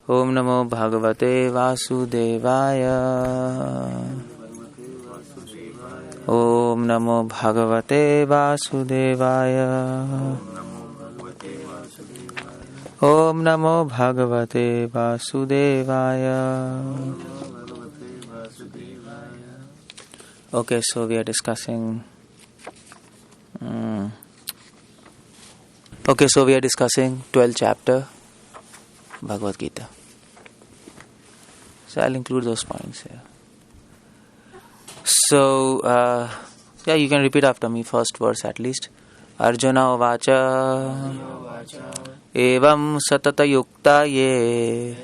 Om Namo Bhagavate Vasudevaya. Om Namo Bhagavate Vasudevaya. Om Namo Bhagavate Vasudevaya. Okay, so we are discussing 12th chapter Bhagavad Gita. So I'll include those points here. So you can repeat after me, first verse at least. Arjuna Vacha Evam Satata Yukta Ye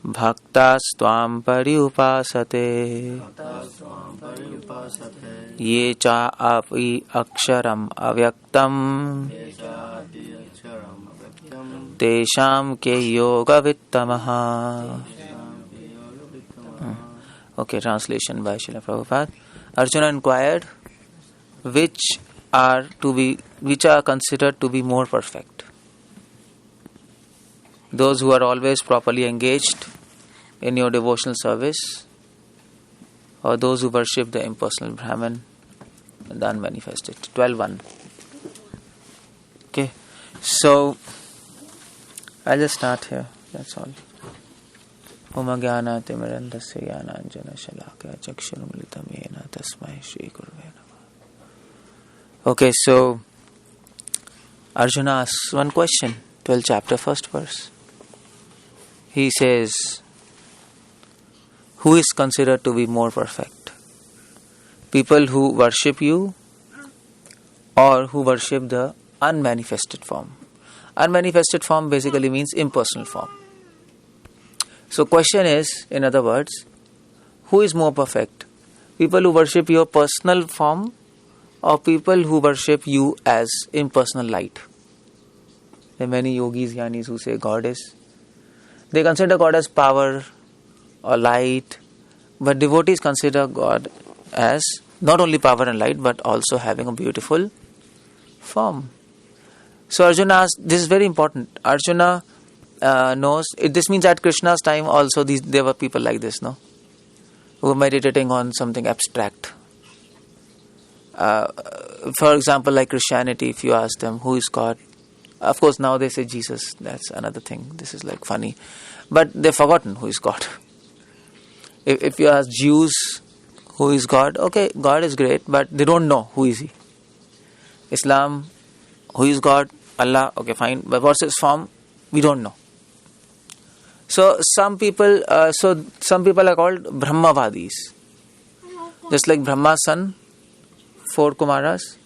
Bhaktas Tvam Pariupasate Ye Cha Api Aksharam Avyaktam Tesham Ke Yoga Vittamaha. Okay, translation by Srila Prabhupada. Arjuna inquired, which are considered to be more perfect? Those who are always properly engaged in your devotional service, or those who worship the impersonal Brahman and the unmanifested? 12.1. Okay, so I'll just start here. That's all. Om Jnana Timirandasya Jnananjana Shalakaya Chakshurumilitam Yena Tasmai Shri Gurave Namah. Okay, so Arjuna asks one question, 12th chapter, first verse. He says, who is considered to be more perfect? People who worship you or who worship the unmanifested form? Unmanifested form basically means impersonal form. So question is, in other words, who is more perfect? People who worship your personal form or people who worship you as impersonal light? There are many yogis, jnanis who say God is. They consider God as power or light, but devotees consider God as not only power and light but also having a beautiful form. So Arjuna asks, this is very important. Arjuna knows, this means at Krishna's time also there were people like this, no? Who were meditating on something abstract. For example, like Christianity, if you ask them, who is God? Of course, now they say Jesus. That's another thing. This is like funny. But they've forgotten who is God. If you ask Jews, who is God? Okay, God is great, but they don't know who is He. Islam, who is God? Allah, okay, fine. But what's His form? We don't know. So some people are called Brahmavadis. Just like Brahma's son, 4 Kumaras,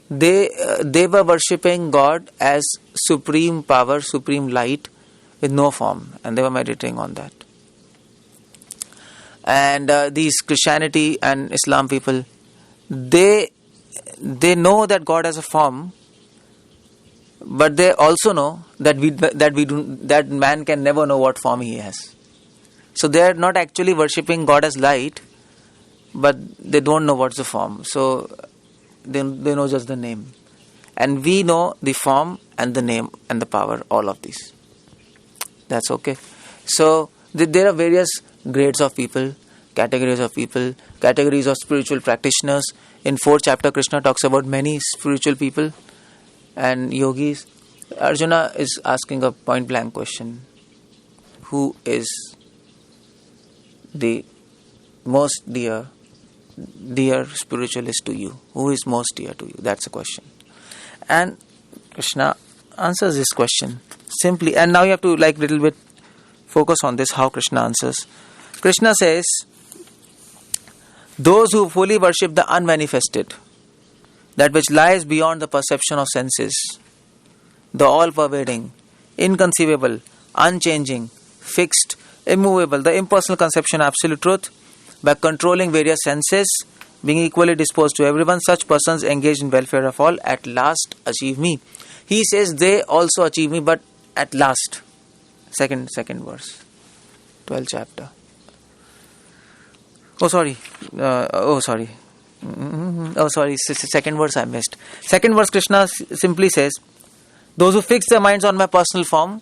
they were worshipping God as supreme power, supreme light with no form, and they were meditating on that. And these Christianity and Islam people, they know that God has a form, but they also know that man can never know what form he has. So they are not actually worshipping God as light, but they don't know what's the form. So they know just the name. And we know the form and the name and the power, all of these. That's okay. So there are various grades of people, categories of people, categories of spiritual practitioners. In 4th chapter, Krishna talks about many spiritual people and yogis. Arjuna is asking a point blank question. Who is the most dear spiritualist to you? Who is most dear to you? That's the question. And Krishna answers this question simply. And now you have to little bit focus on this, how Krishna answers. Krishna says, those who fully worship the unmanifested, that which lies beyond the perception of senses, the all-pervading, inconceivable, unchanging, fixed, immovable, the impersonal conception of absolute truth, by controlling various senses, being equally disposed to everyone, such persons engaged in welfare of all, at last achieve me. He says they also achieve me, but at last. Second verse, 12th chapter. Second verse I missed. Second verse, Krishna simply says, those who fix their minds on my personal form,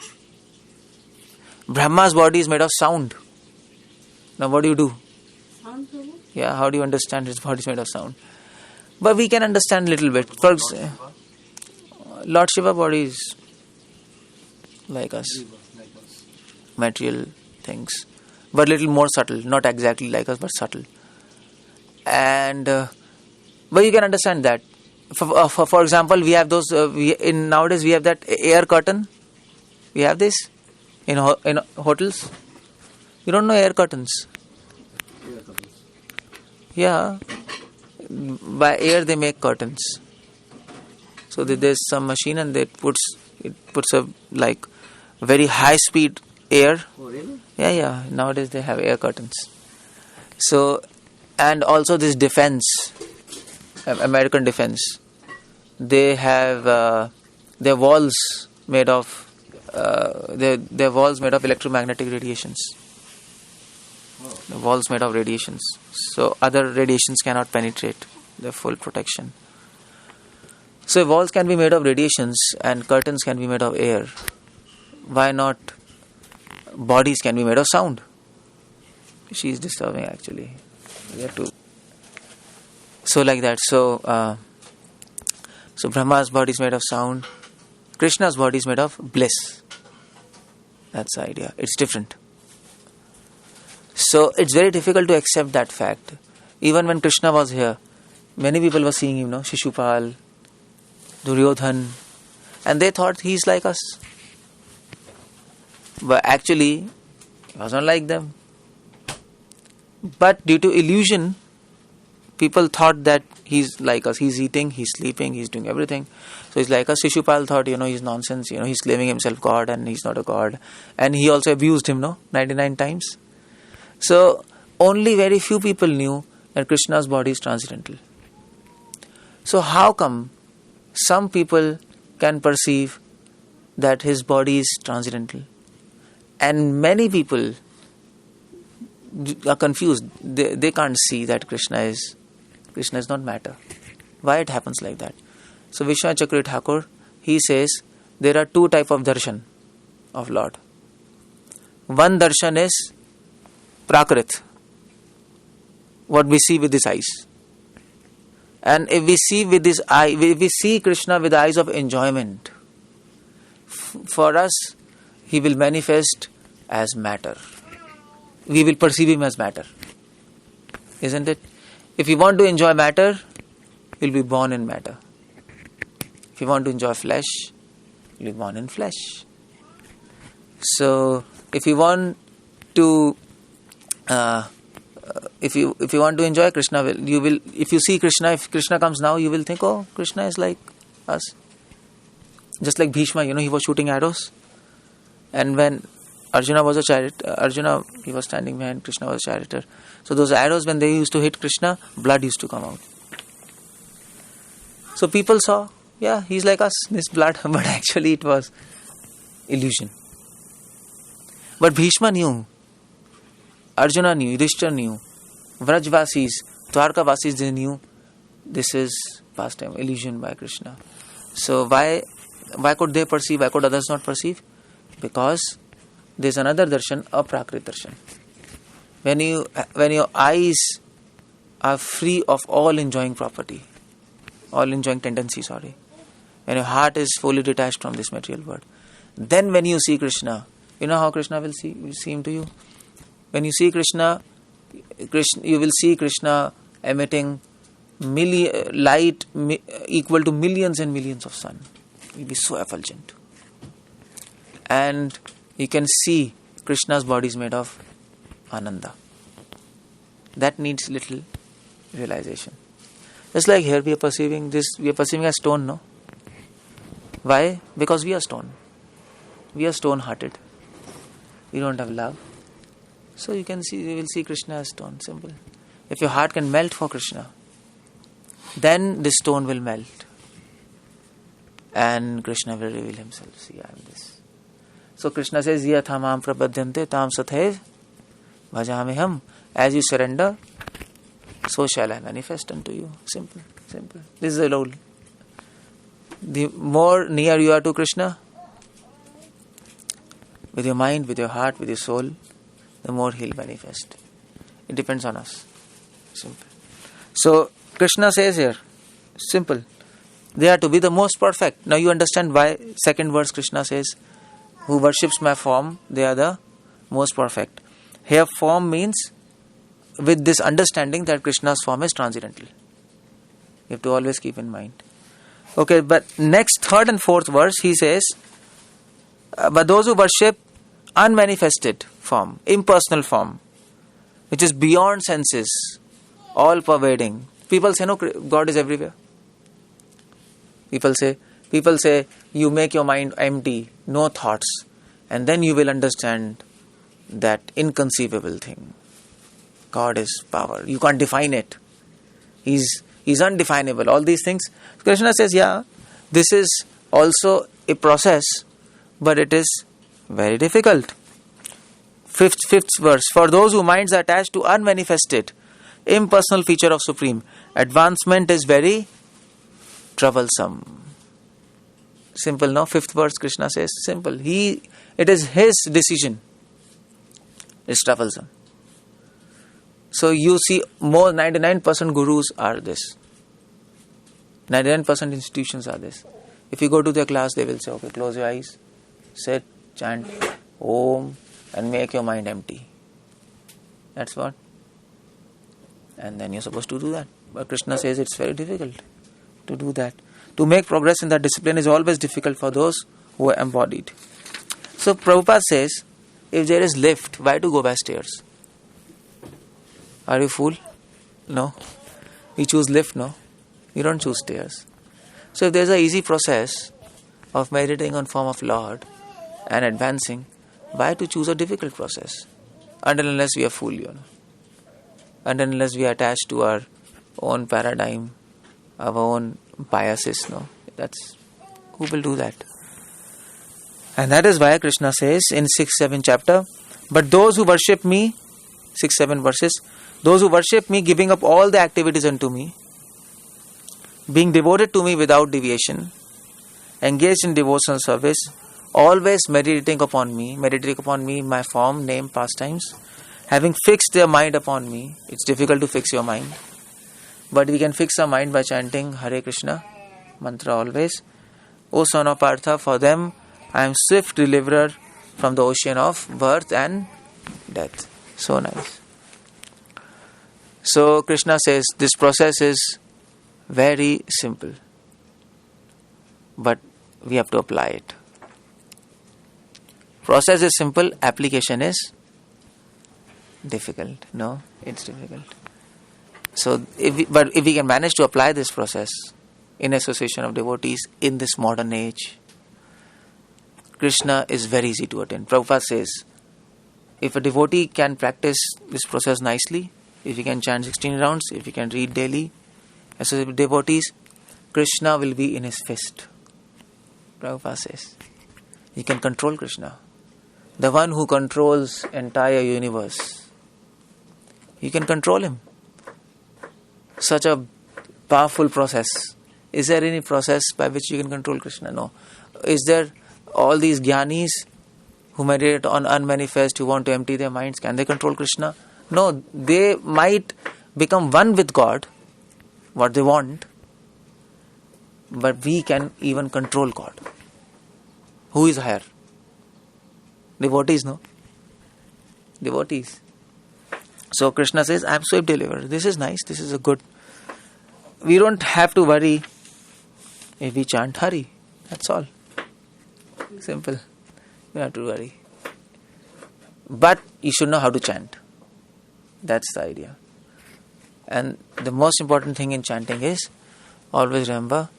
Brahma's body is made of sound. Now what do you do? Sound, Prabhu? Yeah, how do you understand his body is made of sound? But we can understand a little bit. For example, Lord Shiva body is like us. Material things. But little more subtle. Not exactly like us, but subtle. And but you can understand that. For example, we have those. Nowadays we have that air curtain. We have this in hotels. You don't know air curtains. Yeah, by air they make curtains. So there's some machine and it puts a like very high speed air. Oh, really? Yeah. Nowadays they have air curtains. So, and also this defense, American defense, they have their walls made of their walls made of electromagnetic radiations. The walls made of radiations, so other radiations cannot penetrate. They're full protection. So walls can be made of radiations and curtains can be made of air. Why not bodies can be made of sound? She is disturbing actually. We have to. So like that. So Brahma's body is made of sound. Krishna's body is made of bliss. That's the idea. It's different. So it's very difficult to accept that fact. Even when Krishna was here, many people were seeing him, Shishupal, Duryodhan, and they thought he's like us. But actually, he was not like them. But due to illusion, people thought that he's like us. He's eating, he's sleeping, he's doing everything. So he's like us. Shishupal thought, he's nonsense. He's claiming himself God and he's not a God. And he also abused him, 99 times. So only very few people knew that Krishna's body is transcendental. So how come some people can perceive that his body is transcendental and many people are confused? They can't see that Krishna is not matter. Why it happens like that? So Vishwanath Chakravarti Thakur, he says there are two types of darshan of Lord. One darshan is Prakrit, what we see with these eyes. And if we see with this eye, if we see Krishna with the eyes of enjoyment, For us, He will manifest as matter. We will perceive Him as matter. Isn't it? If you want to enjoy matter, you'll be born in matter. If you want to enjoy flesh, you'll be born in flesh. So, if you want to if you want to enjoy Krishna, if you see Krishna, if Krishna comes now, you will think, oh, Krishna is like us. Just like Bhishma, he was shooting arrows. And when Arjuna was a charioteer, he was standing behind, Krishna was a charioteer. So those arrows, when they used to hit Krishna, blood used to come out. So people saw, yeah, he's like us, this blood, but actually it was illusion. But Bhishma knew, Arjuna knew, Yudhishthira knew, Vrajvasis, Dwarkavasis, they knew this is pastime, illusion by Krishna. So why could they perceive, why could others not perceive? Because there's another darshan, aprakrit darshan. When your eyes are free of all enjoying property, all enjoying tendency, when your heart is fully detached from this material world, then when you see Krishna, you know how Krishna will seem to you? When you see Krishna, you will see Krishna emitting light equal to millions and millions of sun. It will be so effulgent. And you can see Krishna's body is made of Ananda. That needs little realization. Just like here we are perceiving a stone, no? Why? Because we are stone. We are stone-hearted. We don't have love. So you will see Krishna as stone, simple. If your heart can melt for Krishna, then this stone will melt. And Krishna will reveal Himself. See, I am this. So Krishna says, Yatha mam prabhadyante tam sathaiv bhajaamiham. As you surrender, so shall I manifest unto you. Simple. This is the rule. The more near you are to Krishna, with your mind, with your heart, with your soul, the more He'll manifest. It depends on us. Simple. So Krishna says here, simple, they are to be the most perfect. Now you understand why second verse Krishna says, who worships my form, they are the most perfect. Here form means with this understanding that Krishna's form is transcendental. You have to always keep in mind. Okay, but next third and fourth verse he says, but those who worship unmanifested form, impersonal form, which is beyond senses, all pervading. People say, no, God is everywhere. People say, you make your mind empty, no thoughts, and then you will understand that inconceivable thing. God is power. You can't define it. He's undefinable. All these things. Krishna says, yeah, this is also a process, but it is very difficult. Fifth verse. For those whose minds are attached to unmanifested, impersonal feature of Supreme, advancement is very troublesome. Simple, no? Fifth verse Krishna says, simple. It is His decision. It's troublesome. So you see, more 99% gurus are this. 99% institutions are this. If you go to their class, they will say, okay, close your eyes, sit, chant Om, and make your mind empty. That's what. And then you're supposed to do that. But Krishna says it's very difficult to do that. To make progress in that discipline is always difficult for those who are embodied. So Prabhupada says, if there is lift, why to go by stairs? Are you fool? No. You choose lift, no? You don't choose stairs. So if there's an easy process of meditating on form of Lord and advancing, why to choose a difficult process? Until unless we are fool, Until unless we are attached to our own paradigm, our own biases, no? Who will do that? And that is why Krishna says in 6-7 chapter, but those who worship me, 6-7 verses, those who worship me, giving up all the activities unto me, being devoted to me without deviation, engaged in devotional service, always meditating upon me, my form, name, pastimes, having fixed their mind upon me. It's difficult to fix your mind, but we can fix our mind by chanting Hare Krishna mantra always. O son of Partha, for them I am swift deliverer from the ocean of birth and death. So nice. So Krishna says this process is very simple, but we have to apply it. Process is simple, application is difficult. No, it's difficult. So, if we can manage to apply this process in association of devotees in this modern age, Krishna is very easy to attain. Prabhupada says, if a devotee can practice this process nicely, if he can chant 16 rounds, if he can read daily, associate with devotees, Krishna will be in his fist. Prabhupada says, he can control Krishna. The one who controls entire universe, you can control him. Such a powerful process. Is there any process by which you can control Krishna? No. Is there all these jnanis who meditate on unmanifest, who want to empty their minds, can they control Krishna? No. They might become one with God, what they want, but we can even control God. Who is higher? Devotees, no? Devotees. So Krishna says, I am swift deliverer. This is nice. This is a good. We don't have to worry if we chant Hari. That's all. Simple. You don't have to worry. But you should know how to chant. That's the idea. And the most important thing in chanting is, always remember,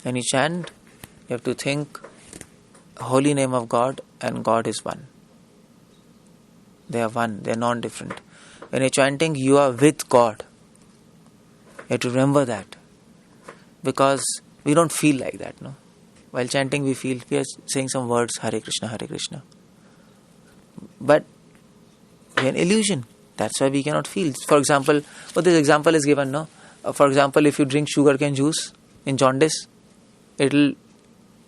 when you chant, you have to think holy name of God and God is one. They are one. They are non-different. When you're chanting, you are with God. You have to remember that. Because we don't feel like that, no? While chanting, we feel we are saying some words, Hare Krishna, Hare Krishna. But we are an illusion. That's why we cannot feel. For example, this example is given, no? For example, if you drink sugarcane juice in jaundice, it will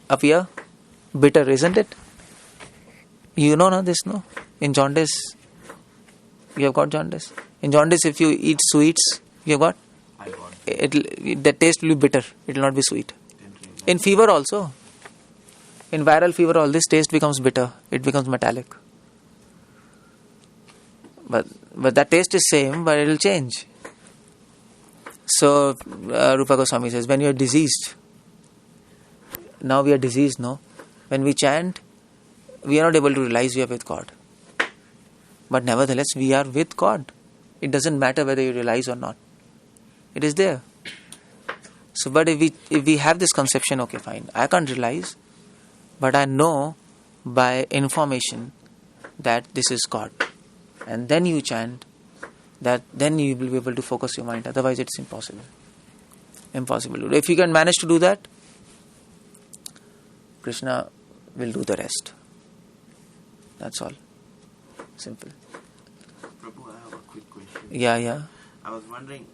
appear bitter, isn't it? You know this, no? In jaundice, you have got jaundice. In jaundice, if you eat sweets, you have got? The taste will be bitter. It will not be sweet. In fever also. In viral fever, all this taste becomes bitter. It becomes metallic. But that taste is same, but it will change. So, Rupa Goswami says, when you are diseased, now we are diseased, no? When we chant, we are not able to realize we are with God. But nevertheless, we are with God. It doesn't matter whether you realize or not. It is there. So, but if we have this conception, okay, fine, I can't realize, but I know by information that this is God. And then you chant, that then you will be able to focus your mind. Otherwise, it's impossible. Impossible. If you can manage to do that, Krishna will do the rest. That's all. Simple. Prabhu, I have a quick question. Yeah. I was wondering,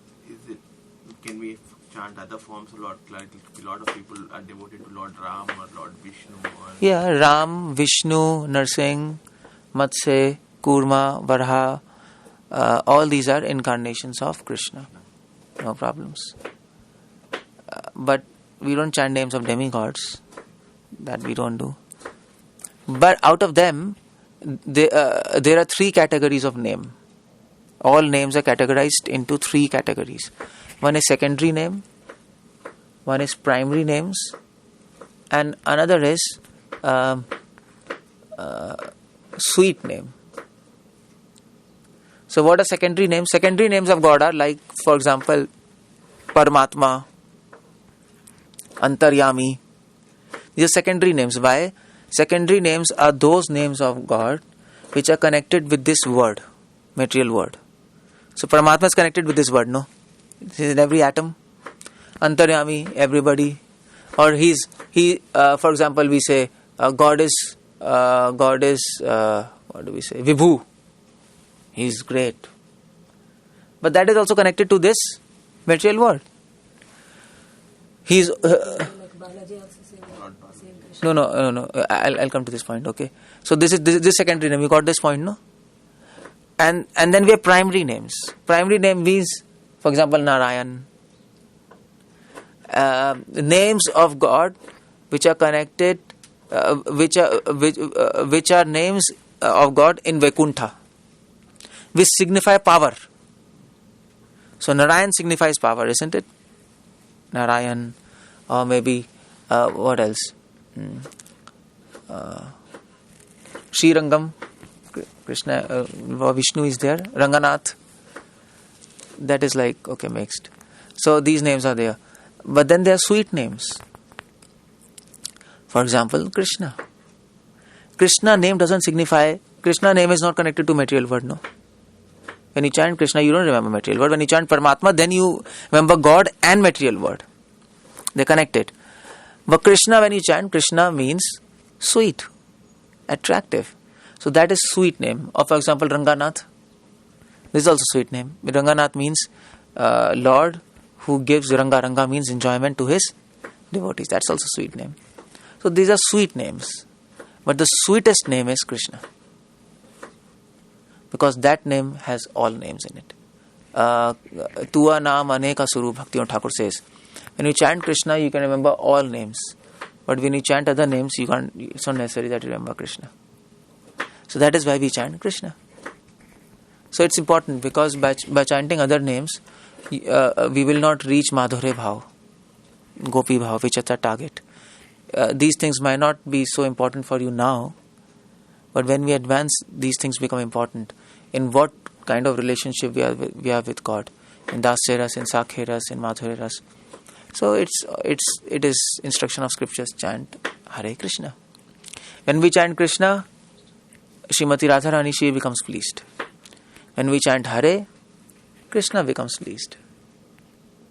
can we chant other forms a lot? Like a lot of people are devoted to Lord Ram or Lord Vishnu. Yeah, Ram, Vishnu, Narsingh, Matsya, Kurma, Varha, all these are incarnations of Krishna. No problems. But we don't chant names of demigods. That we don't do. But out of them, there are three categories of name. All names are categorized into three categories. One is secondary name, one is primary names, and another is sweet name. So what are secondary names? Secondary names of God are like, for example, Paramatma, Antaryami. These are secondary names. Why? Secondary names are those names of God which are connected with this word, material word. So Paramatma is connected with this word, no? This is in every atom. Antaryami, everybody. Or for example, we say God is what do we say? Vibhu. He is great. But that is also connected to this material world. He is. No. I'll come to this point. Okay. So this is secondary name. You got this point, no? And then we have primary names. Primary name means, for example, Narayan. Names of God which are connected which are names of God in Vaikuntha, which signify power. So Narayan signifies power, isn't it? Narayan, or maybe what else? Srirangam, Krishna, Vishnu is there. Ranganath, that is like, okay, mixed. So these names are there. But then there are sweet names. For example, Krishna. Krishna name doesn't signify, Krishna name is not connected to material world, no. When you chant Krishna, you don't remember material world. When you chant Paramatma, then you remember God and material world. They're connected. But Krishna, when you chant, Krishna means sweet, attractive. So that is sweet name. Or for example, Ranganath. This is also sweet name. Ranganath means Lord who gives Ranga. Ranga means enjoyment to his devotees. That's also sweet name. So these are sweet names. But the sweetest name is Krishna. Because that name has all names in it. Tua naam aneka suru, Bhaktivedanta Thakur says. When you chant Krishna, you can remember all names. But when you chant other names, you can't. It's not necessary that you remember Krishna. So that is why we chant Krishna. So it's important because by chanting other names, we will not reach Madhurya Bhav, Gopi Bhav, which is our target. These things might not be so important for you now, but when we advance, these things become important. In what kind of relationship we are with God, in Dasya Ras, in Sakhya Ras, in Madhurya Ras. So it is instruction of scriptures, chant Hare Krishna. When we chant Krishna, Srimati Radharani, she becomes pleased. When we chant Hare, Krishna becomes pleased.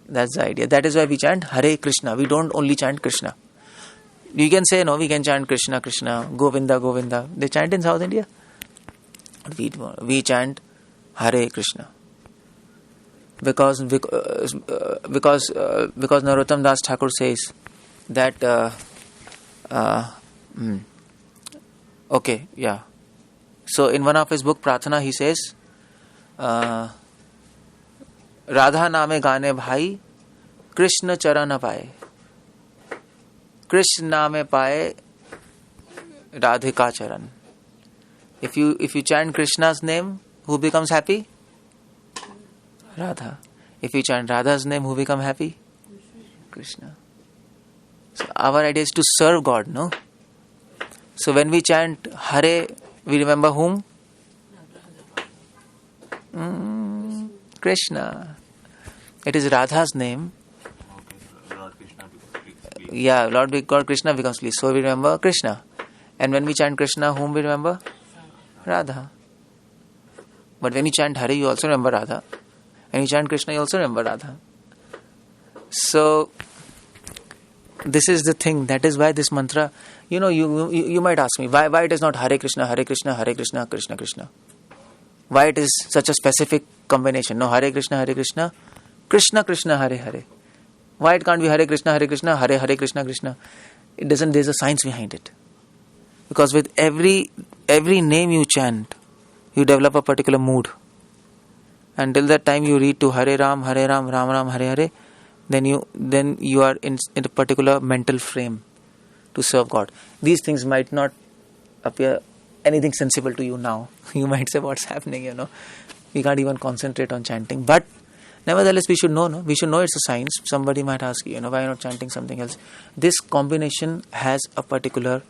That's the idea. That is why we chant Hare Krishna. We don't only chant Krishna. You can say, no, we can chant Krishna, Krishna, Govinda, Govinda. They chant in South India. We chant Hare Krishna. Because Narottam Das Thakur says that, okay, yeah. So in one of his book, Pratana, he says, Radha name gaane bhai, Krishna charana paaye. Krishna name paaye, Radhika charan. If you chant Krishna's name, who becomes happy? Radha. If you chant Radha's name, who become happy? Krishna. So our idea is to serve God, no? So when we chant Hare, we remember whom? Krishna. It is Radha's name. Lord Krishna becomes pleased. Yeah, Lord God Krishna becomes pleased. So we remember Krishna. And when we chant Krishna, whom we remember? Radha. But when you chant Hare, you also remember Radha. When you chant Krishna, you also remember Radha. So this is the thing. That is why this mantra, you might ask me, why it is not Hare Krishna, Hare Krishna, Hare Krishna, Krishna Krishna? Why it is such a specific combination? No, Hare Krishna, Krishna Krishna, Hare Hare. Why it can't be Hare Krishna, Hare Krishna, Krishna? It doesn't. There's a science behind it. Because with every name you chant, you develop a particular mood. Until that time you read to Hare Ram, Ram Ram, Hare Hare, then you are in a particular mental frame to serve God. These things might not appear anything sensible to you now. You might say, what's happening, We can't even concentrate on chanting. But nevertheless, we should know, no? We should know it's a science. Somebody might ask you, why not chanting something else? This combination has a particular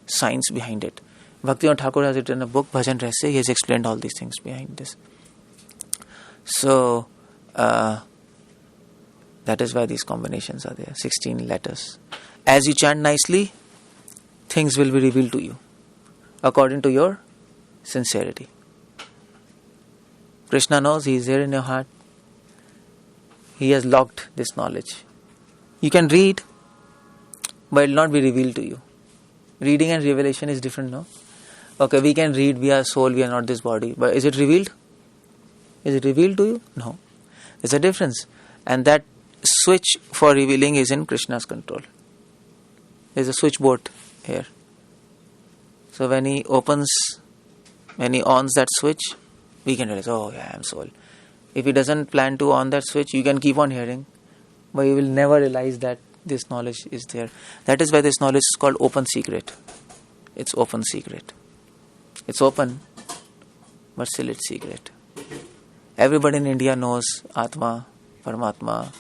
science behind it. Bhaktivedanta Thakur has written a book, Bhajan Rahasya. He has explained all these things behind this. So, that is why these combinations are there. 16 letters. As you chant nicely, things will be revealed to you according to your sincerity. Krishna knows He is there in your heart. He has locked this knowledge. You can read, but it will not be revealed to you. Reading and revelation is different, no? Okay, we can read, we are soul, we are not this body. But is it revealed? Is it revealed to you? No. There's a difference. And that switch for revealing is in Krishna's control. There's a switchboard here. So when He ons that switch, we can realize, oh yeah, I am soul. If He doesn't plan to on that switch, you can keep on hearing, but you will never realize that this knowledge is there. That is why this knowledge is called open secret. It's open secret. It's open, but still it's secret. Everybody in India knows Atma, Paramatma,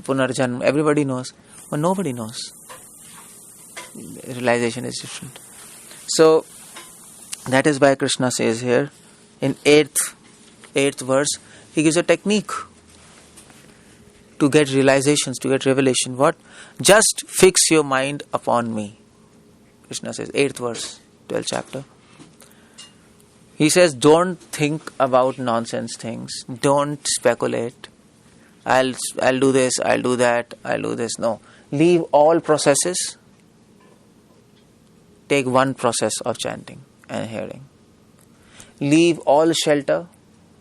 Punarjanma. Everybody knows, but nobody knows. Realization is different. So, that is why Krishna says here, in 8th verse, he gives a technique to get realizations, to get revelation. What? Just fix your mind upon me. Krishna says, 8th verse, 12th chapter. He says, don't think about nonsense things. Don't speculate. I'll do this, I'll do that, I'll do this. No. Leave all processes. Take one process of chanting and hearing. Leave all shelter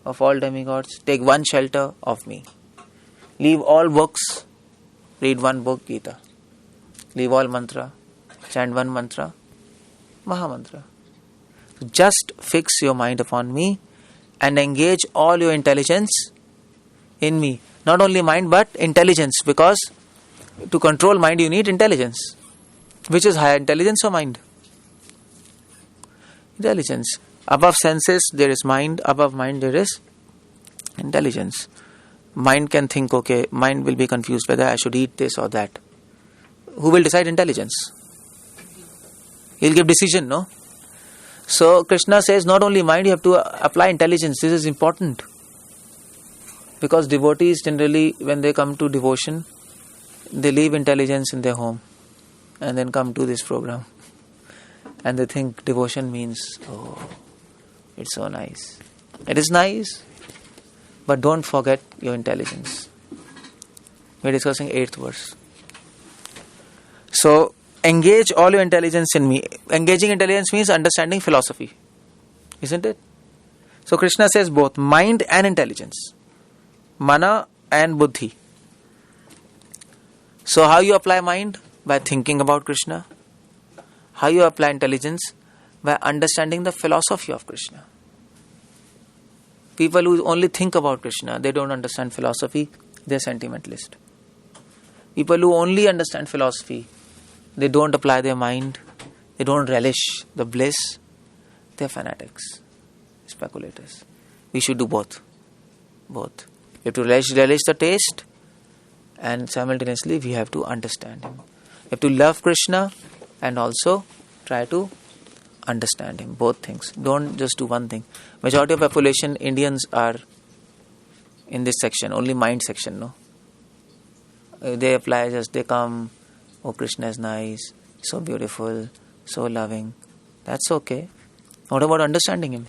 of all demigods. Take one shelter of me. Leave all books. Read one book, Gita. Leave all mantra. Chant one mantra. Mahamantra. Just fix your mind upon me and engage all your intelligence in me. Not only mind but intelligence, because to control mind you need intelligence. Which is higher, intelligence or mind? Intelligence. Above senses there is mind, above mind there is intelligence. Mind can think, okay, mind will be confused whether I should eat this or that. Who will decide? Intelligence. He'll give decision, no? So Krishna says not only mind, you have to apply intelligence. This is important. Because devotees generally, when they come to devotion, they leave intelligence in their home and then come to this program. And they think devotion means, oh, it's so nice. It is nice, but don't forget your intelligence. We are discussing 8th verse. So, engage all your intelligence in me. Engaging intelligence means understanding philosophy. Isn't it? So, Krishna says both mind and intelligence. Mana and buddhi. So, how you apply mind? By thinking about Krishna. How you apply intelligence? By understanding the philosophy of Krishna. People who only think about Krishna, they don't understand philosophy, they are sentimentalist. People who only understand philosophy, they don't apply their mind, they don't relish the bliss, they are fanatics, speculators. We should do both. Both. We have to relish the taste, and simultaneously we have to understand him. We have to love Krishna and also try to understand him. Both things. Don't just do one thing. Majority of population, Indians, are in this section, only mind section, no? They apply just, they come, oh, Krishna is nice, so beautiful, so loving. That's okay. What about understanding him?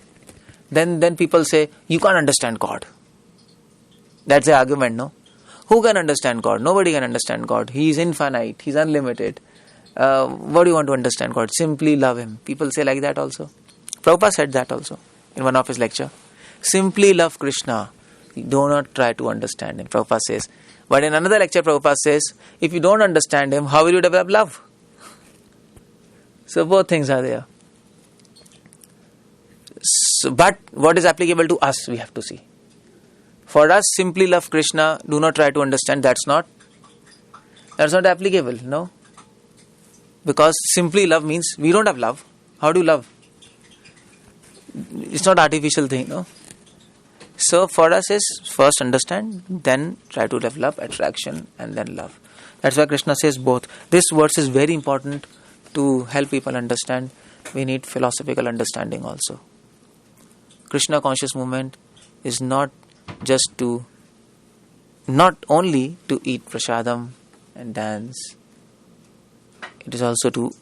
Then people say, you can't understand God. That's the argument, no? Who can understand God? Nobody can understand God. He is infinite, he is unlimited. What do you want to understand God? Simply love him. People say like that also. Prabhupada said that also in one of his lecture. Simply love Krishna. Do not try to understand him, Prabhupada says. But in another lecture, Prabhupada says, if you don't understand him, how will you develop love? So both things are there. So, but what is applicable to us, we have to see. For us, simply love Krishna, do not try to understand, that's not applicable, no? Because simply love means we don't have love. How do you love? It's not artificial thing, no? So for us is first understand, then try to develop attraction and then love. That's why Krishna says both. This verse is very important to help people understand. We need philosophical understanding also. Krishna conscious movement is not only to eat prasadam and dance. It is also to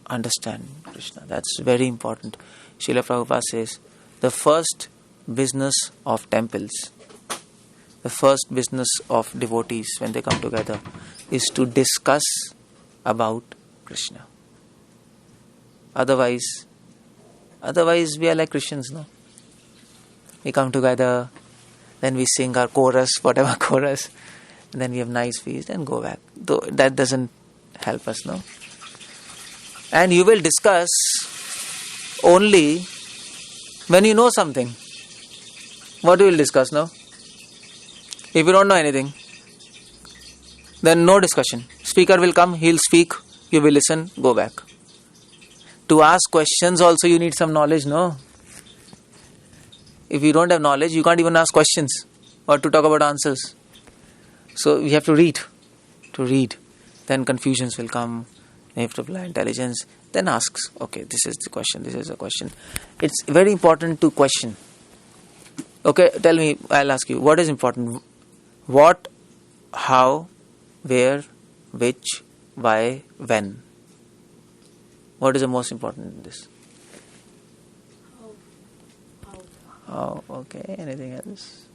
understand Krishna. That's very important. Srila Prabhupada says, the first business of temples, the first business of devotees when they come together is to discuss about Krishna. Otherwise we are like Christians, no? We come together, then we sing our chorus, whatever chorus, and then we have nice feast and go back. Though that doesn't help us, no? And you will discuss only when you know something. What you will discuss now? If you don't know anything, then no discussion. Speaker will come, he'll speak, you will listen, go back. To ask questions also you need some knowledge, no? If you don't have knowledge, you can't even ask questions or to talk about answers. So we have to read. Then confusions will come. You have to apply intelligence. Then asks, okay, this is the question, this is the question. It's very important to question. Okay, tell me, I'll ask you, what is important? What, how, where, which, why, when? What is the most important in this? Oh, okay. Anything else?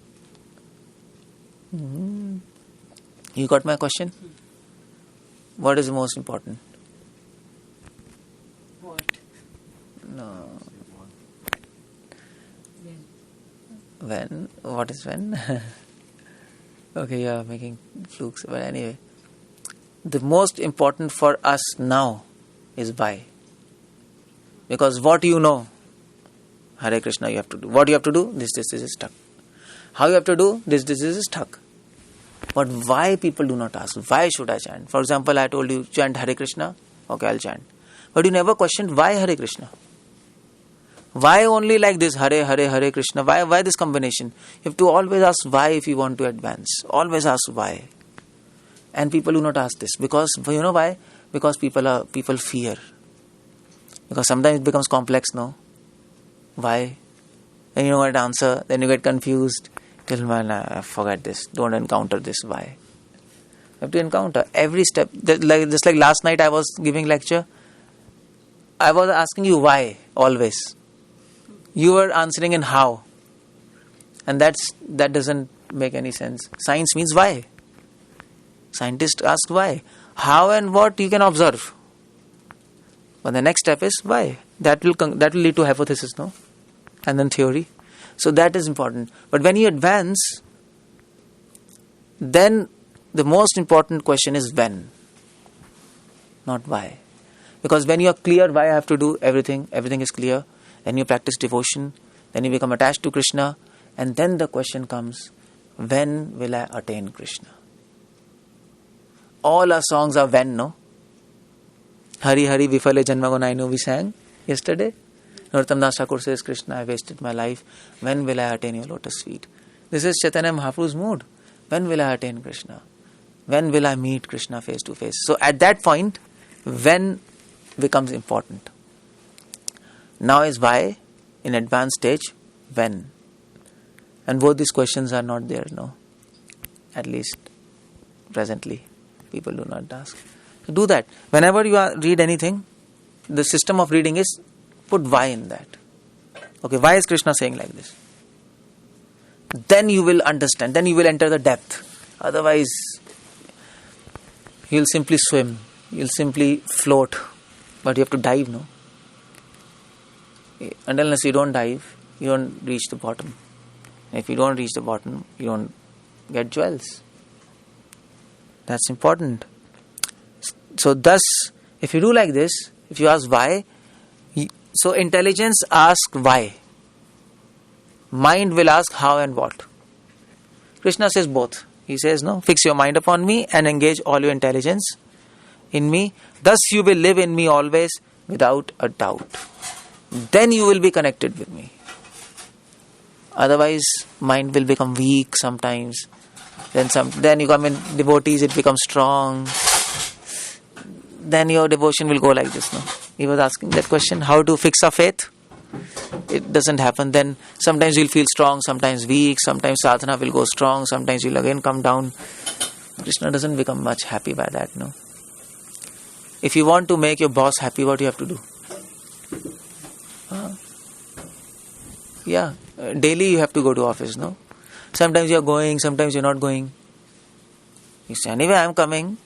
You got my question? What is the most important? What? No. When? What is when? Okay, you are making flukes. But anyway, the most important for us now is why. Because what you know, Hare Krishna you have to do. What you have to do? This is stuck. How you have to do? This is stuck. But why people do not ask? Why should I chant? For example, I told you, chant Hare Krishna. Okay, I'll chant. But you never questioned why Hare Krishna. Why only like this, Hare Hare Hare Krishna? Why this combination? You have to always ask why if you want to advance. Always ask why. And people do not ask this. Because, you know why? Because people fear. Because sometimes it becomes complex, no? Why? Then you don't get answer, then you get confused. Tell man, forget this. Don't encounter this. Why? You have to encounter every step. Just like last night I was giving lecture. I was asking you why, always. You were answering in how. And that doesn't make any sense. Science means why. Scientists ask why. How and what you can observe. But the next step is why. That will lead to hypothesis, no? And then theory. So that is important. But when you advance, then the most important question is when, not why. Because when you are clear why I have to do everything is clear. Then you practice devotion. Then you become attached to Krishna. And then the question comes, when will I attain Krishna? All our songs are when, no? Hari Hari Vifale Janma Guna, I know we sang yesterday. Narottam Das Thakur says, Krishna, I wasted my life. When will I attain your lotus feet? This is Chaitanya Mahaprabhu's mood. When will I attain Krishna? When will I meet Krishna face to face? So at that point, when becomes important. Now is why, in advanced stage, when. And both these questions are not there, no? At least, presently, people do not ask. So do that. Whenever you read anything, the system of reading is put why in that. Okay, why is Krishna saying like this? Then you will understand. Then you will enter the depth. Otherwise, you'll simply swim. You'll simply float. But you have to dive, no? Unless you don't dive, you don't reach the bottom. If you don't reach the bottom, you don't get jewels. That's important. So thus, if you do like this, if you ask why, so intelligence asks why. Mind will ask how and what. Krishna says both. He says, no, fix your mind upon me and engage all your intelligence in me. Thus you will live in me always without a doubt. Then you will be connected with me. Otherwise, mind will become weak sometimes. Then you come in devotees, it becomes strong. Then your devotion will go like this, no? He was asking that question, how to fix our faith? It doesn't happen. Then sometimes you'll feel strong, sometimes weak, sometimes sadhana will go strong, sometimes you'll again come down. Krishna doesn't become much happy by that, no? If you want to make your boss happy, what do you have to do? Daily you have to go to office, no? Sometimes you're going, sometimes you're not going. You say, anyway, I'm coming.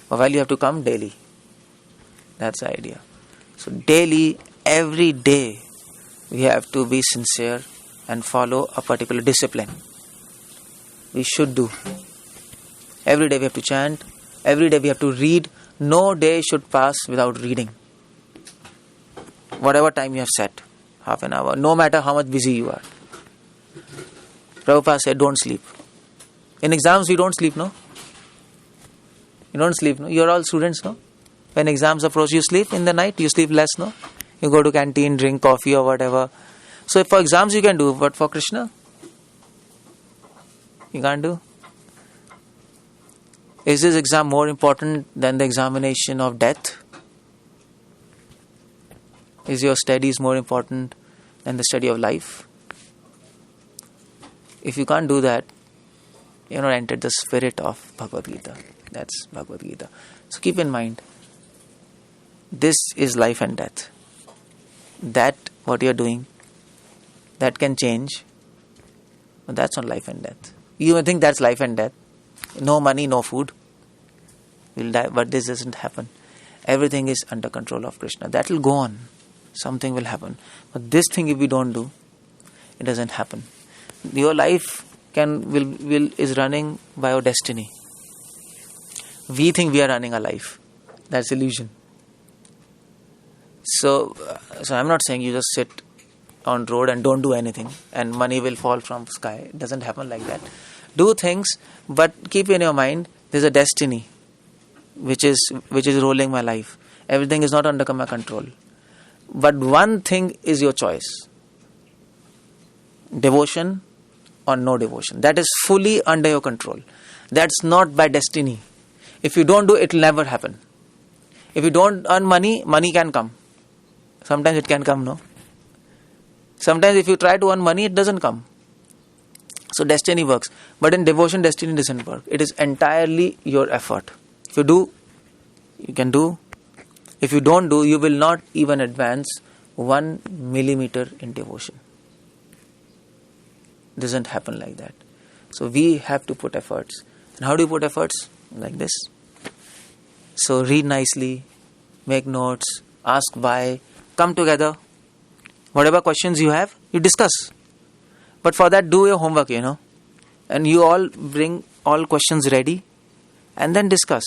But while you have to come daily. That's the idea. So daily, every day, we have to be sincere and follow a particular discipline. We should do. Every day we have to chant. Every day we have to read. No day should pass without reading. Whatever time you have set. Half an hour. No matter how much busy you are. Prabhupada said, don't sleep. In exams, we don't sleep, no? You don't sleep, no? You're all students, no? When exams approach, you sleep in the night, you sleep less, no? You go to canteen, drink coffee or whatever. So for exams you can do, but for Krishna, you can't do. Is this exam more important than the examination of death? Is your studies more important than the study of life? If you can't do that, you're not entered the spirit of Bhagavad Gita. That's Bhagavad Gita. So keep in mind, this is life and death. That, what you're doing, that can change. But that's not life and death. You may think that's life and death. No money, no food. We'll die, but this doesn't happen. Everything is under control of Krishna. That will go on. Something will happen. But this thing, if we don't do, it doesn't happen. Your life is running by your destiny. We think we are running a life. That's illusion. So I'm not saying you just sit on road and don't do anything and money will fall from sky. It doesn't happen like that. Do things, but keep in your mind there's a destiny which is rolling my life. Everything is not under my control. But one thing is your choice. Devotion or no devotion. That is fully under your control. That's not by destiny. If you don't do it, will never happen. If you don't earn money, money can come. Sometimes it can come, no? Sometimes if you try to earn money, it doesn't come. So destiny works. But in devotion, destiny doesn't work. It is entirely your effort. If you do, you can do. If you don't do, you will not even advance 1 millimeter in devotion. It doesn't happen like that. So we have to put efforts. And how do you put efforts? Like this. So read nicely, make notes, ask why, come together. Whatever questions you have, you discuss. But for that, do your homework, And you all bring all questions ready and then discuss.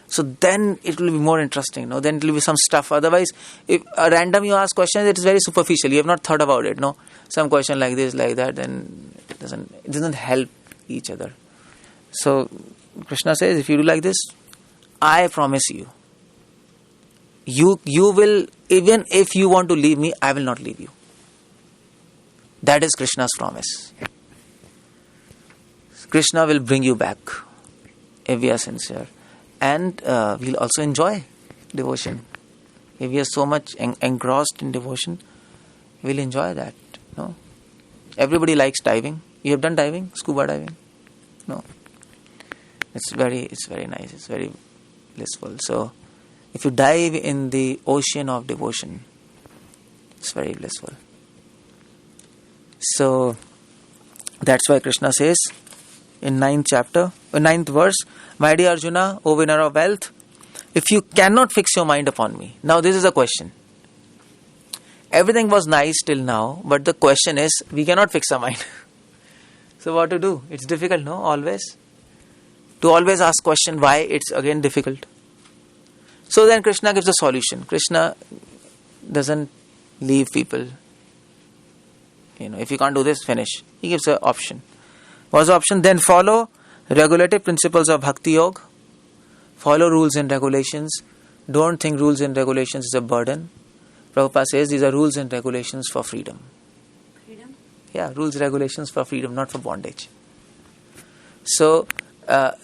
So then it will be more interesting, Then it will be some stuff. Otherwise, if a random you ask questions, it is very superficial. You have not thought about it, Some question like this, like that, then it doesn't help each other. So Krishna says, if you do like this, I promise you, you will, even if you want to leave me, I will not leave you. That is Krishna's promise. Krishna will bring you back if we are sincere. And we'll also enjoy devotion. If we are so much engrossed in devotion, we'll enjoy that. Everybody likes diving. You have done diving? Scuba diving? No. It's very nice. It's very blissful. So, if you dive in the ocean of devotion, it's very blissful. So, that's why Krishna says in 9th verse, my dear Arjuna, O winner of wealth, if you cannot fix your mind upon me. Now, this is a question. Everything was nice till now, but the question is, we cannot fix our mind. So, what to do? It's difficult, no? Always. To always ask question why, it's again difficult. So then Krishna gives a solution. Krishna doesn't leave people. If you can't do this, finish. He gives an option. What's the option? Then follow regulative principles of Bhakti Yoga. Follow rules and regulations. Don't think rules and regulations is a burden. Prabhupada says these are rules and regulations for freedom. Freedom? Yeah, rules and regulations for freedom, not for bondage. So,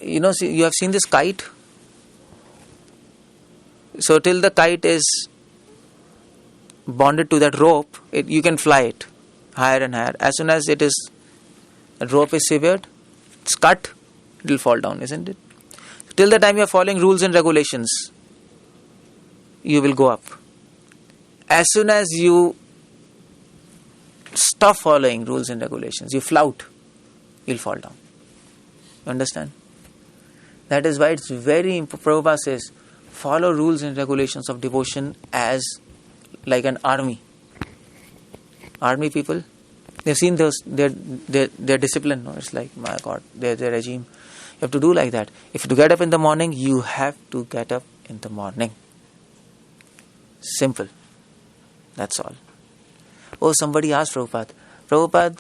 you have seen this kite. So till the kite is bonded to that rope, you can fly it higher and higher. As soon as the rope is severed, it's cut, it will fall down, isn't it? Till the time you are following rules and regulations, you will go up. As soon as you stop following rules and regulations, you flout, you'll fall down. You understand? That is why it's very important. Prabhupada says, follow rules and regulations of devotion as like an army. Army people, they've seen their discipline. No? It's like, my God, their regime. You have to do like that. If you get up in the morning, you have to get up in the morning. Simple. That's all. Oh, somebody asked Prabhupada,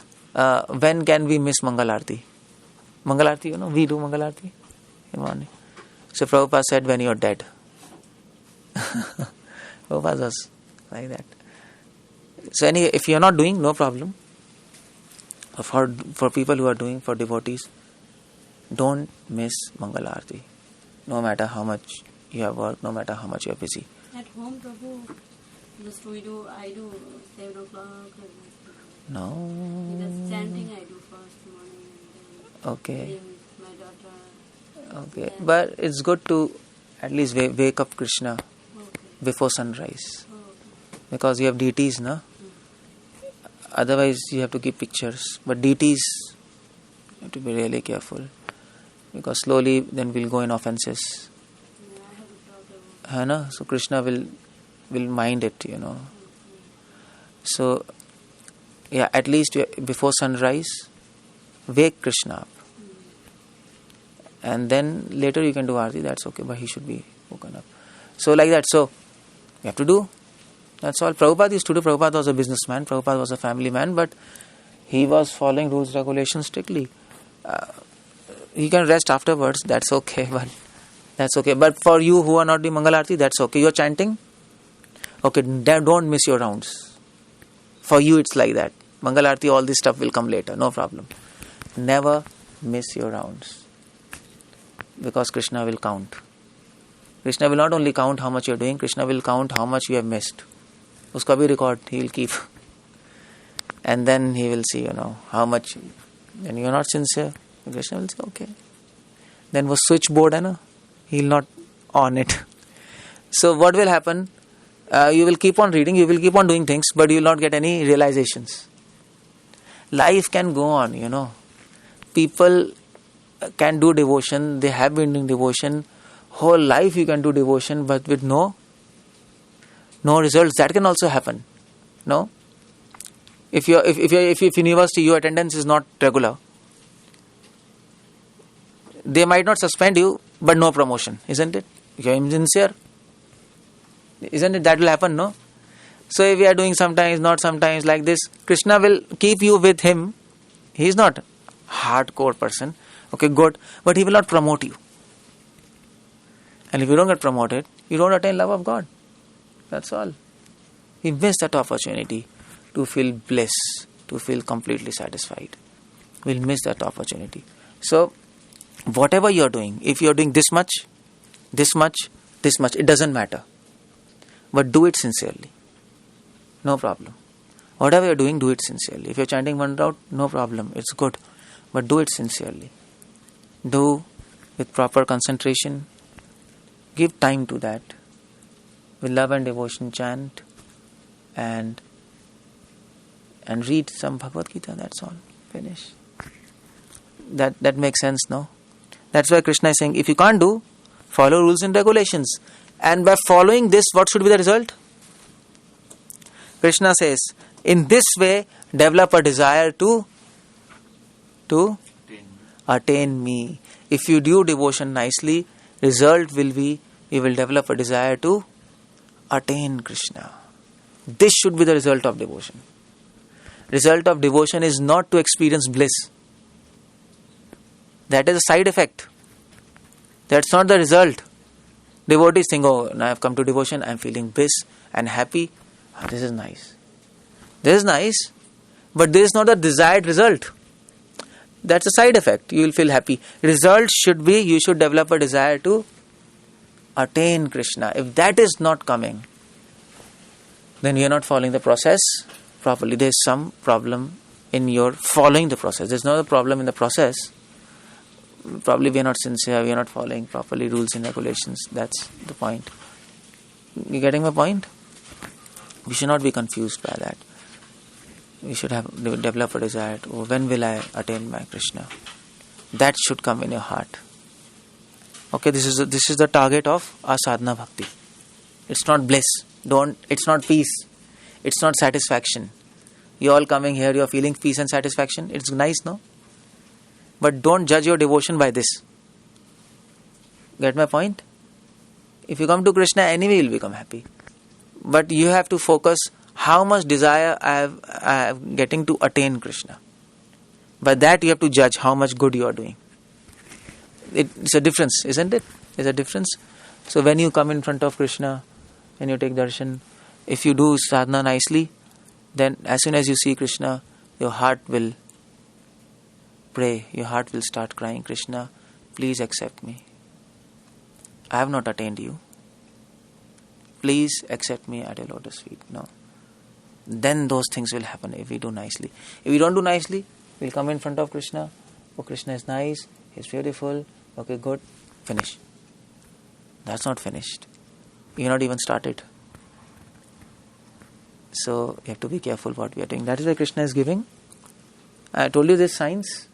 when can we miss Mangal Arati? Mangal Arati, we do Mangal Arati in the morning. So Prabhupada said, when you are dead. Prabhupada was like that. So anyway, if you are not doing, no problem. For people who are doing, for devotees, don't miss Mangal Aarti. No matter how much you have work, no matter how much you are busy. At home, Prabhu, I do 7 o'clock. No. That's chanting I do first morning. Okay. My daughter. Okay. But it's good to at least wake up Krishna before sunrise. Because you have deities, no? Otherwise, you have to keep pictures. But deities, you have to be really careful. Because slowly, then we'll go in offenses. So Krishna will mind it, So, at least before sunrise, wake Krishna up. And then later you can do Aarti, that's okay, but he should be woken up. So like that, so you have to do. That's all. Prabhupada used to do. Prabhupada was a businessman, Prabhupada was a family man, but he was following rules, regulations strictly. He can rest afterwards, that's okay, But for you who are not doing Mangal Aarti, that's okay. You are chanting, okay, don't miss your rounds. For you it's like that. Mangal Aarti, all this stuff will come later, no problem. Never miss your rounds. Because Krishna will count. Krishna will not only count how much you are doing, Krishna will count how much you have missed. Uska bhi record, he will keep. And then he will see, how much. When you are not sincere, Krishna will say, okay. Then was switchboard, he will not on it. So what will happen? You will keep on reading, you will keep on doing things, but you will not get any realizations. Life can go on, People can do devotion, they have been doing devotion. Whole life you can do devotion, but with no results. That can also happen. No? If university, your attendance is not regular, they might not suspend you, but no promotion, isn't it? If you are insincere, isn't it? That will happen, no? So if we are doing sometimes, not sometimes, like this, Krishna will keep you with him. He is not a hardcore person. Okay, good. But he will not promote you. And if you don't get promoted, you don't attain love of God. That's all. We miss that opportunity to feel bliss, to feel completely satisfied. We'll miss that opportunity. So, whatever you're doing, if you're doing this much, it doesn't matter. But do it sincerely. No problem. Whatever you're doing, do it sincerely. If you're chanting one route, no problem. It's good. But do it sincerely. Do with proper concentration. Give time to that. With love and devotion, chant and read some Bhagavad Gita. That's all. Finish. That makes sense, no? That's why Krishna is saying, if you can't do, follow rules and regulations. And by following this, what should be the result? Krishna says, in this way, develop a desire to attain me. If you do devotion nicely, result will be, you will develop a desire to attain Krishna. This should be the result of devotion. Result of devotion is not to experience bliss. That is a side effect. That's not the result. Devotees think, now I have come to devotion, I am feeling bliss and happy. This is nice. This is nice, but this is not the desired result. That's a side effect. You will feel happy. Result should be, you should develop a desire to attain Krishna. If that is not coming, then you are not following the process properly. There is some problem in your following the process. There is not a problem in the process. Probably we are not sincere, we are not following properly rules and regulations. That's the point. You getting my point? We should not be confused by that. We should develop a desire to, when will I attain my Krishna? That should come in your heart. Okay, this is the target of our sadhana bhakti. It's not bliss. It's not peace. It's not satisfaction. You all coming here, you are feeling peace and satisfaction. It's nice, no? But don't judge your devotion by this. Get my point? If you come to Krishna, anyway you will become happy. But you have to focus how much desire I have getting to attain Krishna. By that you have to judge how much good you are doing. It's a difference, isn't it? It's a difference. So when you come in front of Krishna, when you take darshan. If you do sadhana nicely, then as soon as you see Krishna, your heart will pray, your heart will start crying, Krishna, please accept me. I have not attained you. Please accept me at your lotus feet. No. Then those things will happen if we do nicely. If we don't do nicely, we'll come in front of Krishna. Oh, Krishna is nice, he's beautiful, okay, good, finish. That's not finished. You're not even started. So you have to be careful what we are doing. That is why Krishna is giving. I told you this signs.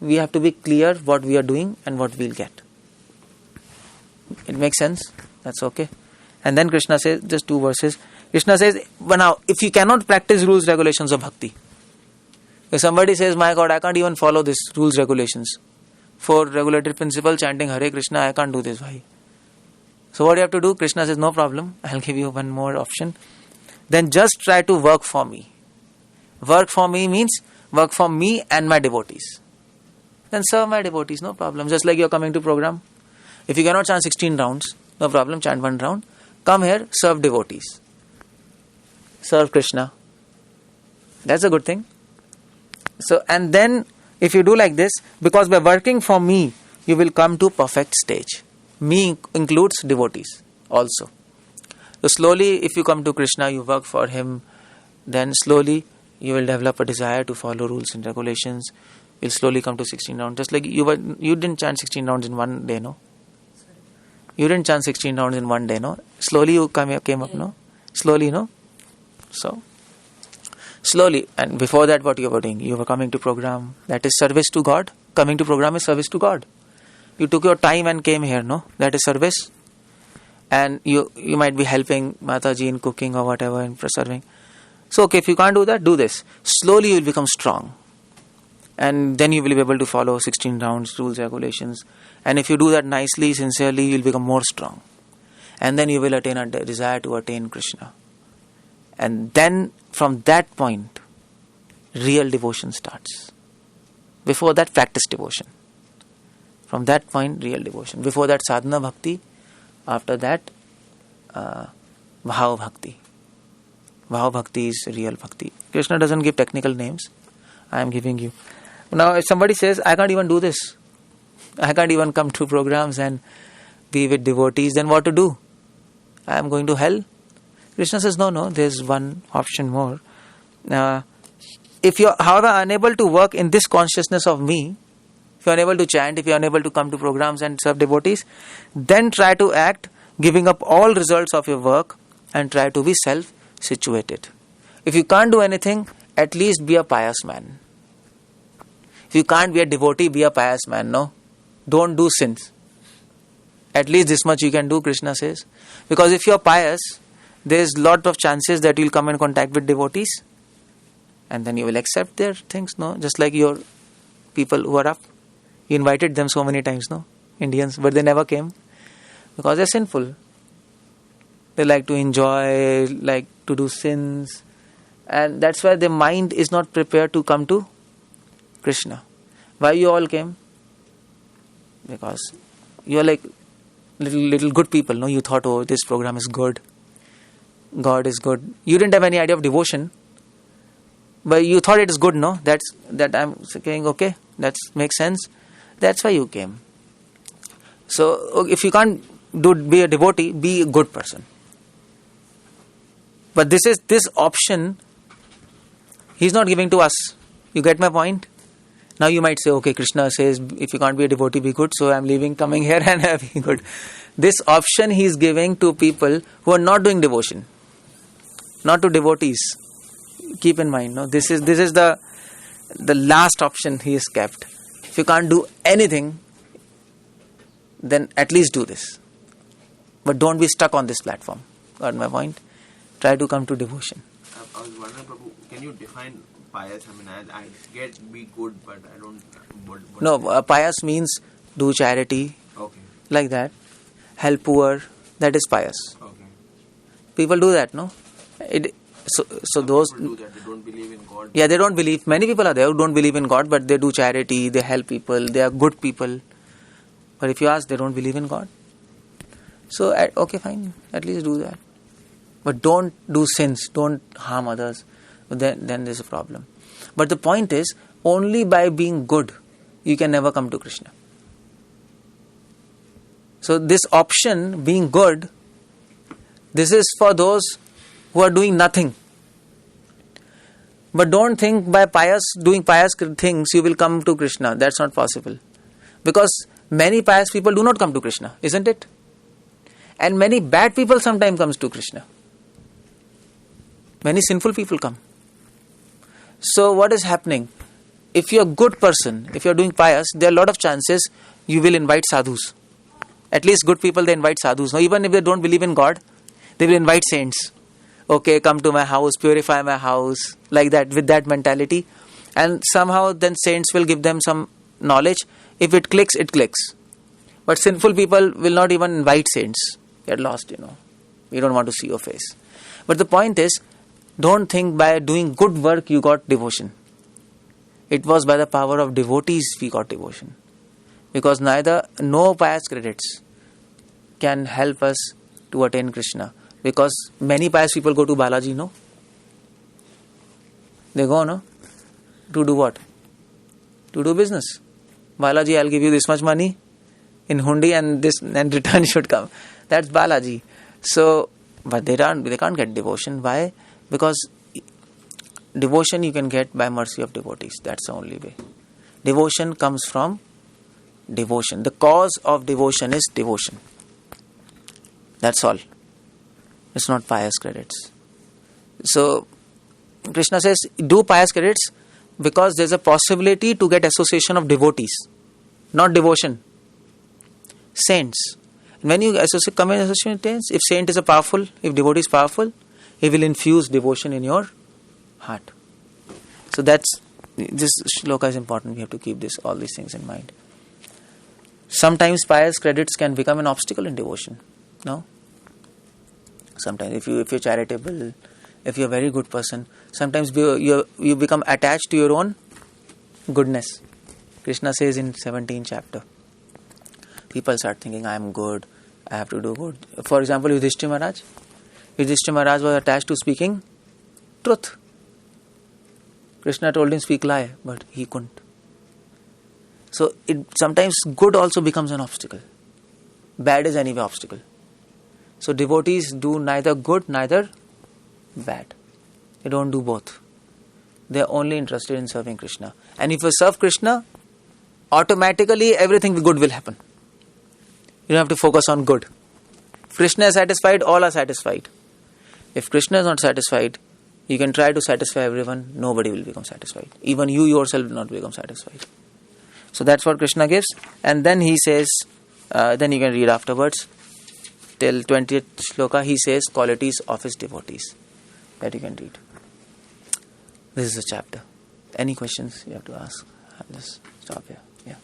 We have to be clear what we are doing and what we'll get. It makes sense? That's okay. And then Krishna says, just 2 verses. Krishna says, but now, if you cannot practice rules, regulations of bhakti. If somebody says, my God, I can't even follow this rules, regulations. For regulated principle, chanting Hare Krishna, I can't do this. Why? So what you have to do? Krishna says, no problem. I'll give you one more option. Then just try to work for me. Work for me means work for me and my devotees. Then serve my devotees, no problem. Just like you're coming to program. If you cannot chant 16 rounds, no problem, chant 1 round. Come here, serve devotees. Serve Krishna. That's a good thing. So, and then if you do like this, because by working for me, you will come to perfect stage. Me includes devotees also. So slowly, if you come to Krishna, you work for him, then slowly you will develop a desire to follow rules and regulations. You'll slowly come to 16 rounds. Just like you didn't chant 16 rounds in one day, no? You didn't chant 16 rounds in one day, no? Slowly you came up, no? Slowly, no? So, slowly. And before that, what you were doing? You were coming to program. That is service to God. Coming to program is service to God. You took your time and came here, no? That is service. And you might be helping Mataji in cooking or whatever and serving. So, okay, if you can't do that, do this. Slowly you will become strong. And then you will be able to follow 16 rounds, rules, regulations. And if you do that nicely, sincerely, you will become more strong. And then you will attain a desire to attain Krishna. And then from that point, real devotion starts. Before that, practice devotion. From that point, real devotion. Before that, sadhana bhakti. After that, bhav bhakti. Bhav bhakti is real bhakti. Krishna doesn't give technical names. I am giving you. Now, if somebody says, I can't even do this. I can't even come to programs and be with devotees, then what to do? I am going to hell? Krishna says, no, there's one option more. If you are, however, unable to work in this consciousness of me, if you are unable to chant, if you are unable to come to programs and serve devotees, then try to act, giving up all results of your work and try to be self-situated. If you can't do anything, at least be a pious man. If you can't be a devotee, be a pious man, no? Don't do sins. At least this much you can do, Krishna says. Because if you are pious, there is lot of chances that you will come in contact with devotees and then you will accept their things, no? Just like your people who are up. You invited them so many times, no? Indians, but they never came because they're sinful. They like to enjoy, like to do sins, and that's why their mind is not prepared to come to Krishna. Why you all came? Because you are like little good people, no? You thought, oh, this program is good. God is good. You didn't have any idea of devotion, but you thought it is good, no? That I'm saying, okay, that makes sense. That's why you came. So, if you can't be a devotee, be a good person. But this option, he's not giving to us. You get my point? Now you might say, okay, Krishna says, if you can't be a devotee, be good. So I'm leaving, coming here and being good. This option he is giving to people who are not doing devotion, not to devotees. Keep in mind, no. This is the last option he has kept. If you can't do anything, then at least do this. But don't be stuck on this platform. Got my point? Try to come to devotion. I was wondering, Prabhu, can you define pious? I mean, I get be good, but I don't... No, pious means do charity. Okay. Like that. Help poor. That is pious. Okay. People do that, no? So those... People do that. They don't believe in God. Yeah, they don't believe. Many people are there who don't believe in God, but they do charity, they help people, they are good people. But if you ask, they don't believe in God. So, okay, fine. At least do that. But don't do sins, don't harm others. Then there's a problem. But the point is, only by being good, you can never come to Krishna. So this option, being good, this is for those who are doing nothing. But don't think by doing pious things you will come to Krishna. That's not possible. Because many pious people do not come to Krishna, isn't it? And many bad people sometimes comes to Krishna. Many sinful people come. So what is happening? If you're a good person, if you're doing pious, there are a lot of chances you will invite sadhus. At least good people, they invite sadhus. Now, even if they don't believe in God, they will invite saints. Okay, come to my house, purify my house, like that, with that mentality. And somehow then saints will give them some knowledge. If it clicks, it clicks. But sinful people will not even invite saints. Get lost, We don't want to see your face. But the point is, don't think by doing good work you got devotion. It was by the power of devotees we got devotion. Because no pious credits can help us to attain Krishna. Because many pious people go to Balaji, no? They go, no? To do what? To do business. Balaji, I'll give you this much money in hundi and return should come. That's Balaji. So, but they can't get devotion. Why? Because devotion you can get by mercy of devotees. That's the only way. Devotion comes from devotion. The cause of devotion is devotion. That's all. It's not pious credits. So, Krishna says, do pious credits because there's a possibility to get association of devotees, not devotion. Saints. When you come in association with saints, if saint is if devotee is powerful, he will infuse devotion in your heart. So this shloka is important. We have to keep all these things in mind. Sometimes pious credits can become an obstacle in devotion. No? Sometimes if you're charitable, if you're a very good person, sometimes you become attached to your own goodness. Krishna says in 17th chapter, people start thinking, I am good, I have to do good. For example, Yudhishthira Maharaj. Yudhishthira Maharaj was attached to speaking truth. Krishna told him speak lie, but he couldn't. So sometimes good also becomes an obstacle. Bad is anyway obstacle. So devotees do neither good, neither bad. They don't do both. They are only interested in serving Krishna. And if you serve Krishna, automatically everything good will happen. You don't have to focus on good. If Krishna is satisfied, all are satisfied. If Krishna is not satisfied, you can try to satisfy everyone, nobody will become satisfied. Even you yourself will not become satisfied. So that's what Krishna gives. And then he says, then you can read afterwards, till 20th shloka, he says qualities of his devotees. That you can read. This is the chapter. Any questions you have to ask? I'll just stop here. Yeah.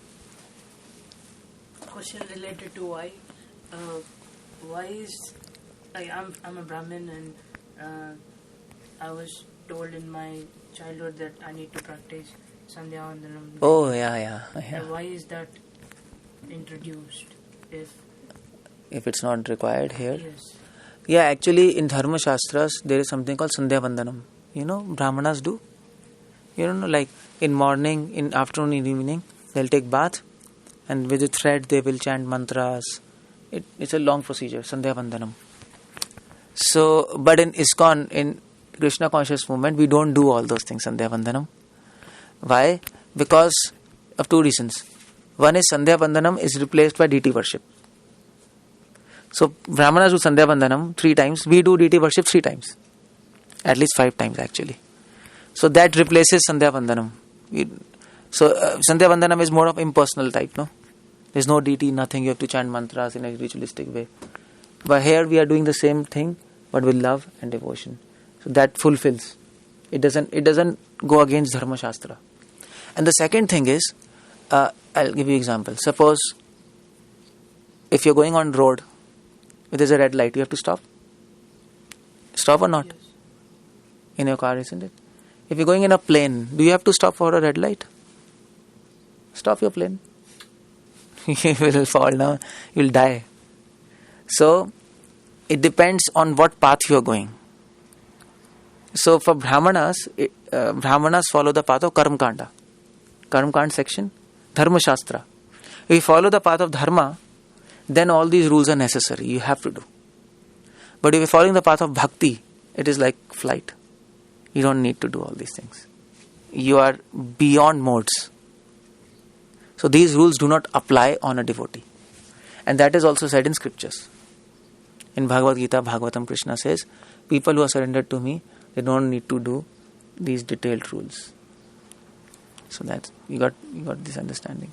Question related to why is I'm a Brahmin and I was told in my childhood that I need to practice Sandhya Vandanam. Oh yeah. Why is that introduced if it's not required here? Yes. Yeah, actually in Dharma Shastras there is something called Sandhya Vandanam. Brahmanas do. Like in morning, in afternoon, in evening, they'll take bath and with a thread they will chant mantras. It's a long procedure, Sandhya Vandanam. So, but in ISKCON, in Krishna Conscious Movement, we don't do all those things, Sandhya Vandanam. Why? Because of two reasons. One is Sandhya Vandanam is replaced by deity worship. So, Brahmanas do Sandhya Vandanam 3 times, we do deity worship 3 times. At least 5 times actually. So, that replaces Sandhya Vandanam. Sandhya Vandanam is more of impersonal type, no? There's no deity, nothing, you have to chant mantras in a ritualistic way. But here we are doing the same thing, but with love and devotion. So that fulfills. It doesn't go against Dharma Shastra. And the second thing is, I'll give you an example. Suppose, if you're going on road, if there's a red light, you have to stop. Stop or not? Yes. In your car, isn't it? If you're going in a plane, do you have to stop for a red light? Stop your plane. You will fall down, you will die. So, it depends on what path you are going. So for Brahmanas, Brahmanas follow the path of Karma Kanda. Karma Kanda section, Dharma Shastra. If you follow the path of Dharma, then all these rules are necessary. You have to do. But if you're following the path of Bhakti, it is like flight. You don't need to do all these things. You are beyond modes. So these rules do not apply on a devotee. And that is also said in scriptures. In Bhagavad Gita, Bhagavatam, Krishna says, people who are surrendered to me, they don't need to do these detailed rules. So that's, you got this understanding.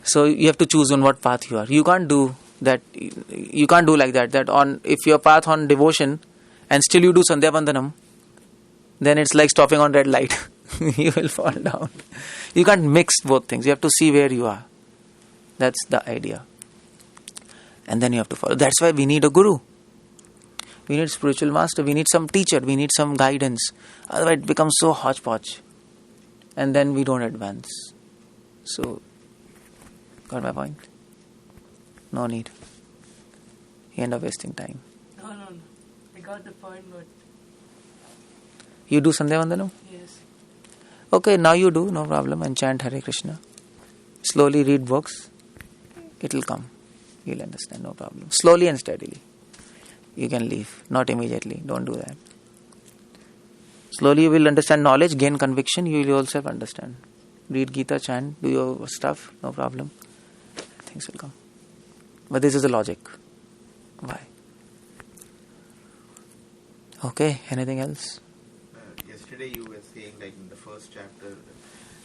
So you have to choose on what path you are. You can't do that. You can't do like that. That on, if your path on devotion and still you do Sandhya Vandanam, then it's like stopping on red light. You will fall down. You can't mix both things. You have to see where you are. That's the idea. And then you have to follow. That's why we need a guru. We need spiritual master. We need some teacher. We need some guidance. Otherwise it becomes so hodgepodge. And then we don't advance. So, got my point? No need. You end up wasting time. No. I got the point, but... You do Sandhya Vandanam? Yes. Okay, now you do, no problem, and chant Hare Krishna. Slowly read books. It will come. You'll understand, no problem. Slowly and steadily. You can leave, not immediately. Don't do that. Slowly you will understand knowledge, gain conviction, you will yourself understand. Read Gita, chant, do your stuff, no problem. Things will come. But this is the logic. Why? Okay, anything else? Yesterday you were saying, like in the first chapter,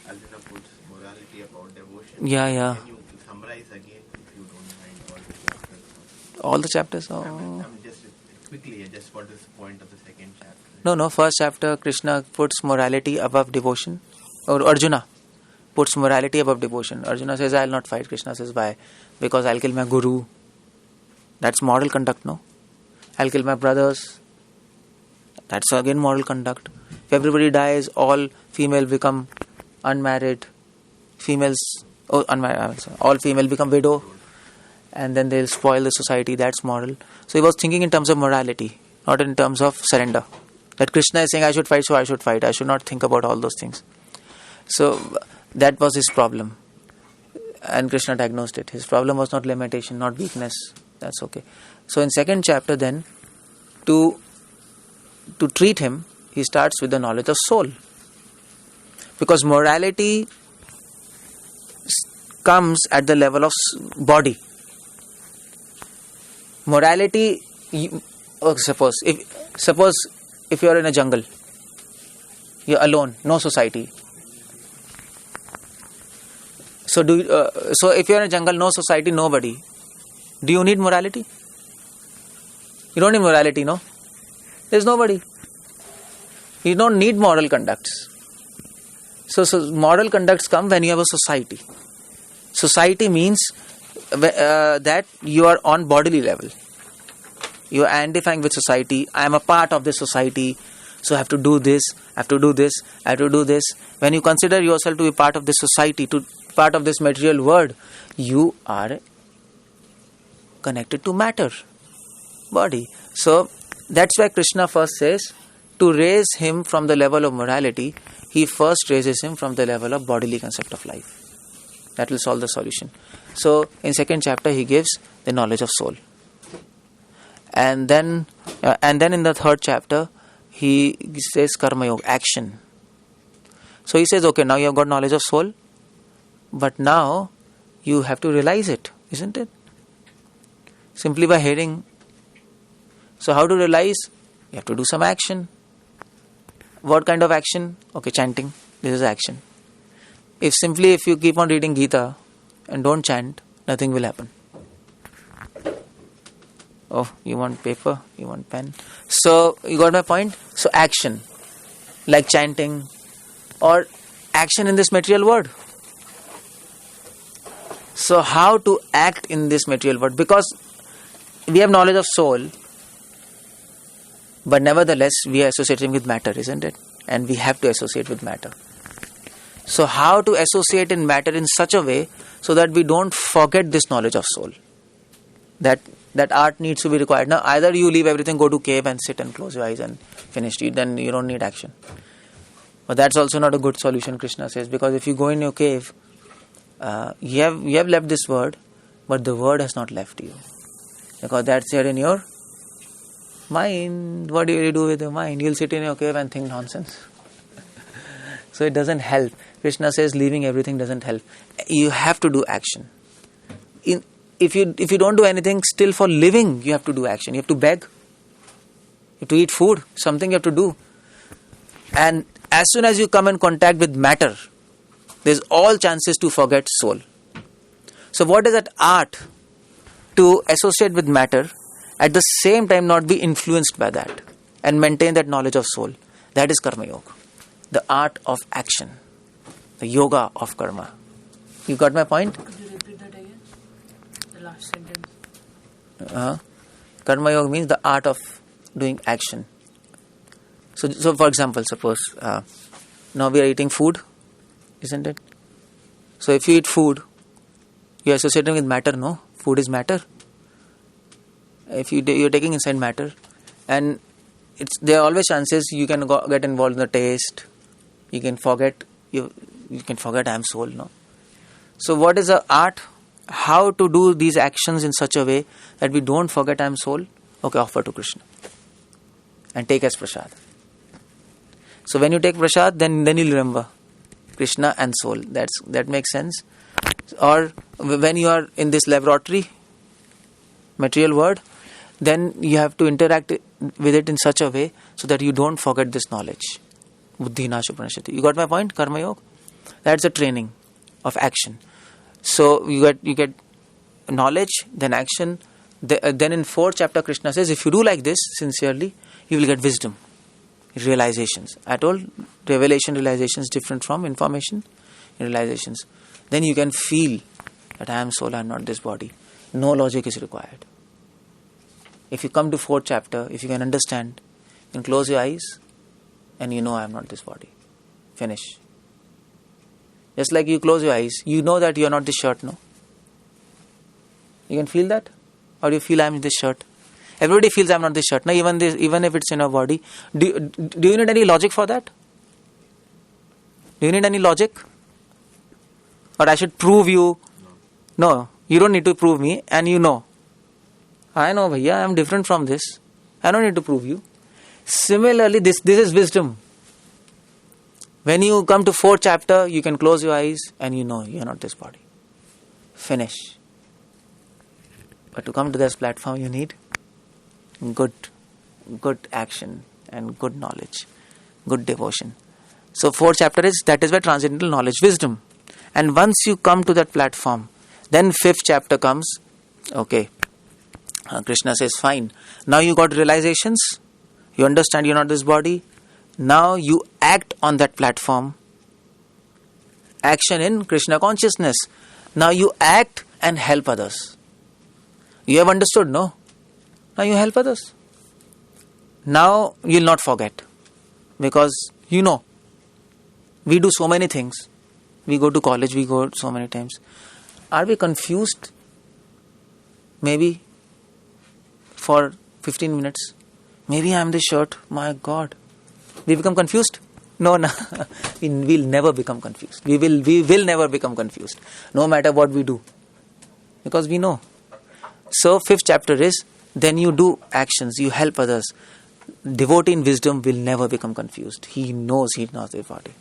Arjuna puts morality about devotion. Yeah. Can you summarize again, if you don't mind, All the chapters? Oh. I mean, just quickly, just what is the point of the second chapter? No, first chapter, Krishna puts morality above devotion. Or Arjuna puts morality above devotion. Arjuna says, I'll not fight. Krishna says, why? Because I'll kill my guru. That's moral conduct, no? I'll kill my brothers. That's again moral conduct. If everybody dies, all female become unmarried. All female become widow. And then they'll spoil the society. That's moral. So he was thinking in terms of morality, not in terms of surrender. That Krishna is saying, I should fight, so I should fight. I should not think about all those things. So that was his problem. And Krishna diagnosed it. His problem was not limitation, not weakness. That's okay. So in second chapter then, to treat him, he starts with the knowledge of soul. Because morality comes at the level of body. Morality, suppose if you are in a jungle, you are alone, no society. So if you are in a jungle, no society, nobody. Do you need morality? You don't need morality, no? There is nobody. You don't need moral conducts. So moral conducts come when you have a society. Society means that you are on bodily level. You are identifying with society. I am a part of this society, so I have to do this, I have to do this, I have to do this. When you consider yourself to be part of this society, to part of this material world, you are connected to matter, body. So that's why Krishna first says, to raise him from the level of morality, he first raises him from the level of bodily concept of life. That will solve the solution. So in second chapter he gives the knowledge of soul. And then in the third chapter he says karma yoga, action. So he says, okay, now you have got knowledge of soul, but now you have to realize it, isn't it? Simply by hearing. So how to realize? You have to do some action. What kind of action? Okay, chanting. This is action. If you keep on reading Gita and don't chant, nothing will happen. Oh, you want paper? You want pen? So, you got my point? So, action. Like chanting. Or action in this material world. So, how to act in this material world? Because we have knowledge of soul, but nevertheless, we are associating with matter, isn't it? And we have to associate with matter. So, how to associate in matter in such a way so that we don't forget this knowledge of soul? That That art needs to be required. Now, either you leave everything, go to cave and sit and close your eyes and finish it, then you don't need action. But that's also not a good solution, Krishna says, because if you go in your cave, you have left this word, but the word has not left you. Because that's there in your mind. What do you do with your mind? You'll sit in your cave and think nonsense. So it doesn't help. Krishna says leaving everything doesn't help. You have to do action. If you don't do anything, still for living, you have to do action. You have to beg. You have to eat food. Something you have to do. And as soon as you come in contact with matter, there's all chances to forget soul. So what is that art? To associate with matter, at the same time not be influenced by that, and maintain that knowledge of soul. That is Karma Yoga. The art of action. The yoga of karma. You got my point? Could you repeat that again? The last sentence. Karma Yoga means the art of doing action. So for example, suppose now we are eating food, isn't it? So if you eat food, you are associating with matter, no? Food is matter. If you're taking inside matter, and there are always chances you can get involved in the taste. You can forget I am soul, no? So what is the art? How to do these actions in such a way that we don't forget I am soul? Okay, offer to Krishna and take as prasad. So when you take prasad, then you'll remember Krishna and soul. That makes sense. Or when you are in this laboratory, material world, then you have to interact with it in such a way so that you don't forget this knowledge. Buddhi Nash Upanishati. You got my point? Karma Yoga. That's a training of action. So you get knowledge, then action. Then in 4th chapter, Krishna says, if you do like this sincerely, you will get wisdom, realizations. I told revelation, realization is different from information, realizations. Then you can feel that I am soul, I am not this body. No logic is required. If you come to 4th chapter, if you can understand, you can close your eyes and you know I am not this body. Finish. Just like you close your eyes, you know that you are not this shirt, no? You can feel that? Or you feel I am this shirt? Everybody feels I am not this shirt. Now, even if it's in our body. Do you need any logic for that? Do you need any logic? Or I should prove you? No, you don't need to prove me, and you know. I know, bhaiya, I am different from this. I don't need to prove you. Similarly, this is wisdom. When you come to 4th chapter, you can close your eyes and you know you are not this body. Finish. But to come to this platform, you need good action and good knowledge, good devotion. So 4th chapter is where transcendental knowledge, wisdom. And once you come to that platform, then 5th chapter comes. Okay, Krishna says, fine. Now you got realizations. You understand you're not this body. Now you act on that platform. Action in Krishna Consciousness. Now you act and help others. You have understood, no? Now you help others. Now you'll not forget. Because you know, we do so many things. We go to college, we go so many times. Are we confused? Maybe for 15 minutes. Maybe I am this shirt. My God. We become confused? No. We'll never become confused. We will never become confused. No matter what we do. Because we know. So 5th chapter is, then you do actions, you help others. Devotee in wisdom will never become confused. He knows his body.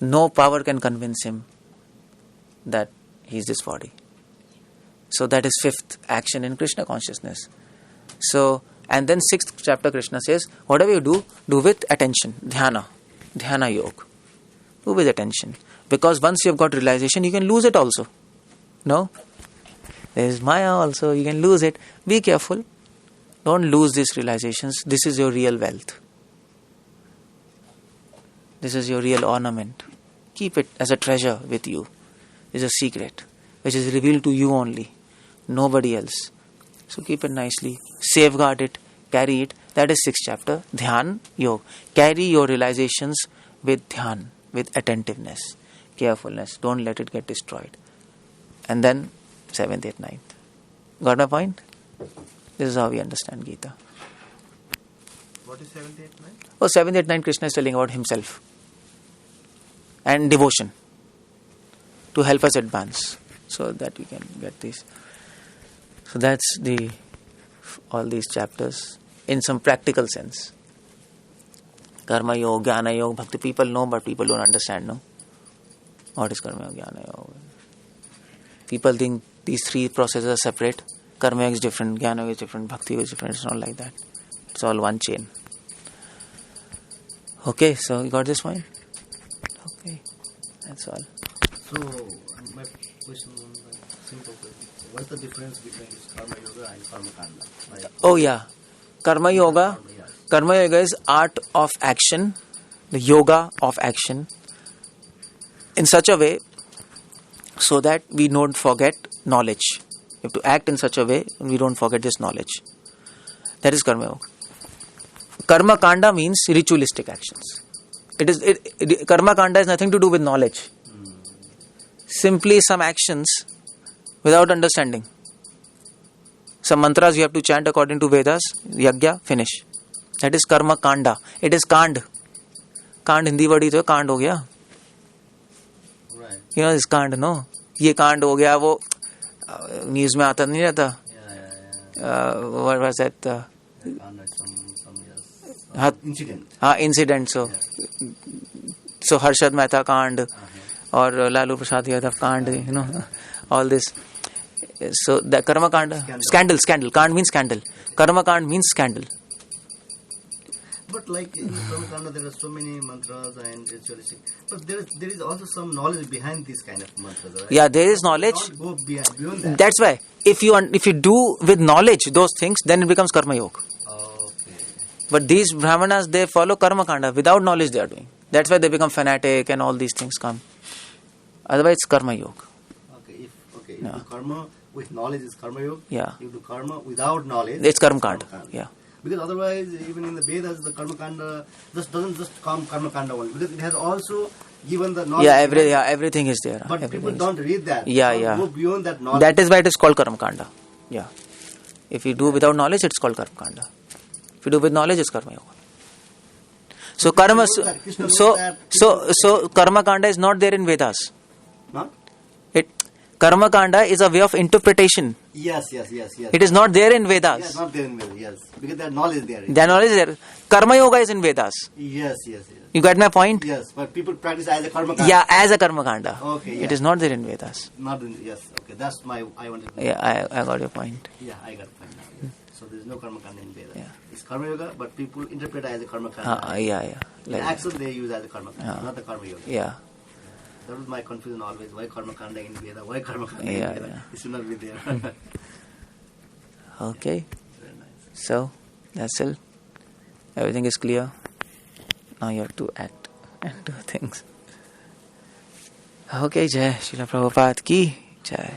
No power can convince him that he is this body. So that is 5th action in Krishna consciousness. So, and then 6th chapter Krishna says, whatever you do with attention, dhyana yoga. Do with attention. Because once you have got realization, you can lose it also. No? There is Maya also, you can lose it. Be careful. Don't lose these realizations. This is your real wealth. This is your real ornament. Keep it as a treasure with you. It's a secret which is revealed to you only. Nobody else. So keep it nicely. Safeguard it. Carry it. That is 6th chapter. Dhyan Yoga. Carry your realizations with dhyan, with attentiveness, carefulness. Don't let it get destroyed. And then 7th, 8th, 9th. Got my point? This is how we understand Gita. What is 7th, 8th, 9th? Oh, 7th, 8th, 9th, Krishna is telling about himself and devotion to help us advance, so that we can get this. So that's all these chapters in some practical sense. Karma Yoga, Jnana Yoga, Bhakti. People know, but people don't understand, no? What is Karma Yoga, Jnana Yoga? People think these three processes are separate. Karma Yoga is different, Jnana Yoga is different, Bhakti Yoga is different. It's not like that. It's all one chain. Okay, so you got this point? Okay, that's all. So, my question is simple question. What's the difference between Karma Yoga and Karma Kanda? Like, Oh yeah, Karma Yoga. Karma Yoga is art of action, the yoga of action, in such a way so that we don't forget knowledge. We have to act in such a way we don't forget this knowledge. That is Karma Yoga. Karma Kanda means ritualistic actions. Karma Kanda has nothing to do with knowledge. Simply some actions without understanding. Some mantras you have to chant according to Vedas, Yagya, finish. That is Karma Kanda. It is Kand. Kand Hindi word is Kand ho gaya. right. You know this Kand, no? ये कांड हो गया, वो news में आता नहीं रहता. What was that? Kanda, some incident. Incident. So Harshad Mehta Kand or Lalu Prasad Yadav Kand, you know, all this. So the Karma Kanda, scandal. Kand means scandal. Karma Kand means scandal. But like in Karma Kanda, there are so many mantras and ritualistic. But there is also some knowledge behind these kind of mantras, right? Yeah, there is knowledge. Not go beyond that. That's why if you do with knowledge those things, then it becomes Karma Yoga. Okay. But these Brahmanas, they follow Karma Kanda. Without knowledge they are doing. That's why they become fanatic and all these things come. Otherwise it's Karma Yoga. Okay. If you do karma with knowledge is Karma Yoga. Yeah. If you do karma without knowledge, It's Karma Kanda. Yeah. Because otherwise, even in the Vedas, the Karma Kanda doesn't just come Karma Kanda only. Because it has also given the knowledge. Everything is there. But Everything people is don't read that. Yeah, Don't go beyond that knowledge. That is why it is called Karma Kanda. Yeah. If you do without knowledge, it's called Karma Kanda. If you do with knowledge, it's Karma Yoga. So karma. So Karma Kanda is not there in Vedas. Not? Karma Kanda is a way of interpretation. Yes. It is not there in Vedas. Yes, not there in Vedas. Yes, because that knowledge there. That knowledge is there. Karma Yoga is in Vedas. Yes. You got my point? Yes, but people practice as a Karma Kanda. Yeah, as a Karma Kanda. Okay. It is not there in Vedas. Not in, yes. Okay, that's I wanted to know. Yeah, I got your point. Yeah, I got the point now. Yes. So there is no Karma Kanda in Vedas. Yeah. It's Karma Yoga, but people interpret it as a Karma Kanda. Yeah. The action they use as a Karma Kanda, not the Karma Yoga. Yeah. That was my confusion always. Why Karma Kanda in Veda? Why Karma Kanda Yeah, in Veda? yeah. It should not be there. Okay. Very nice. So, that's it. Everything is clear. Now you have to act and do things. Okay, Jai Srila Prabhupada ki Jai.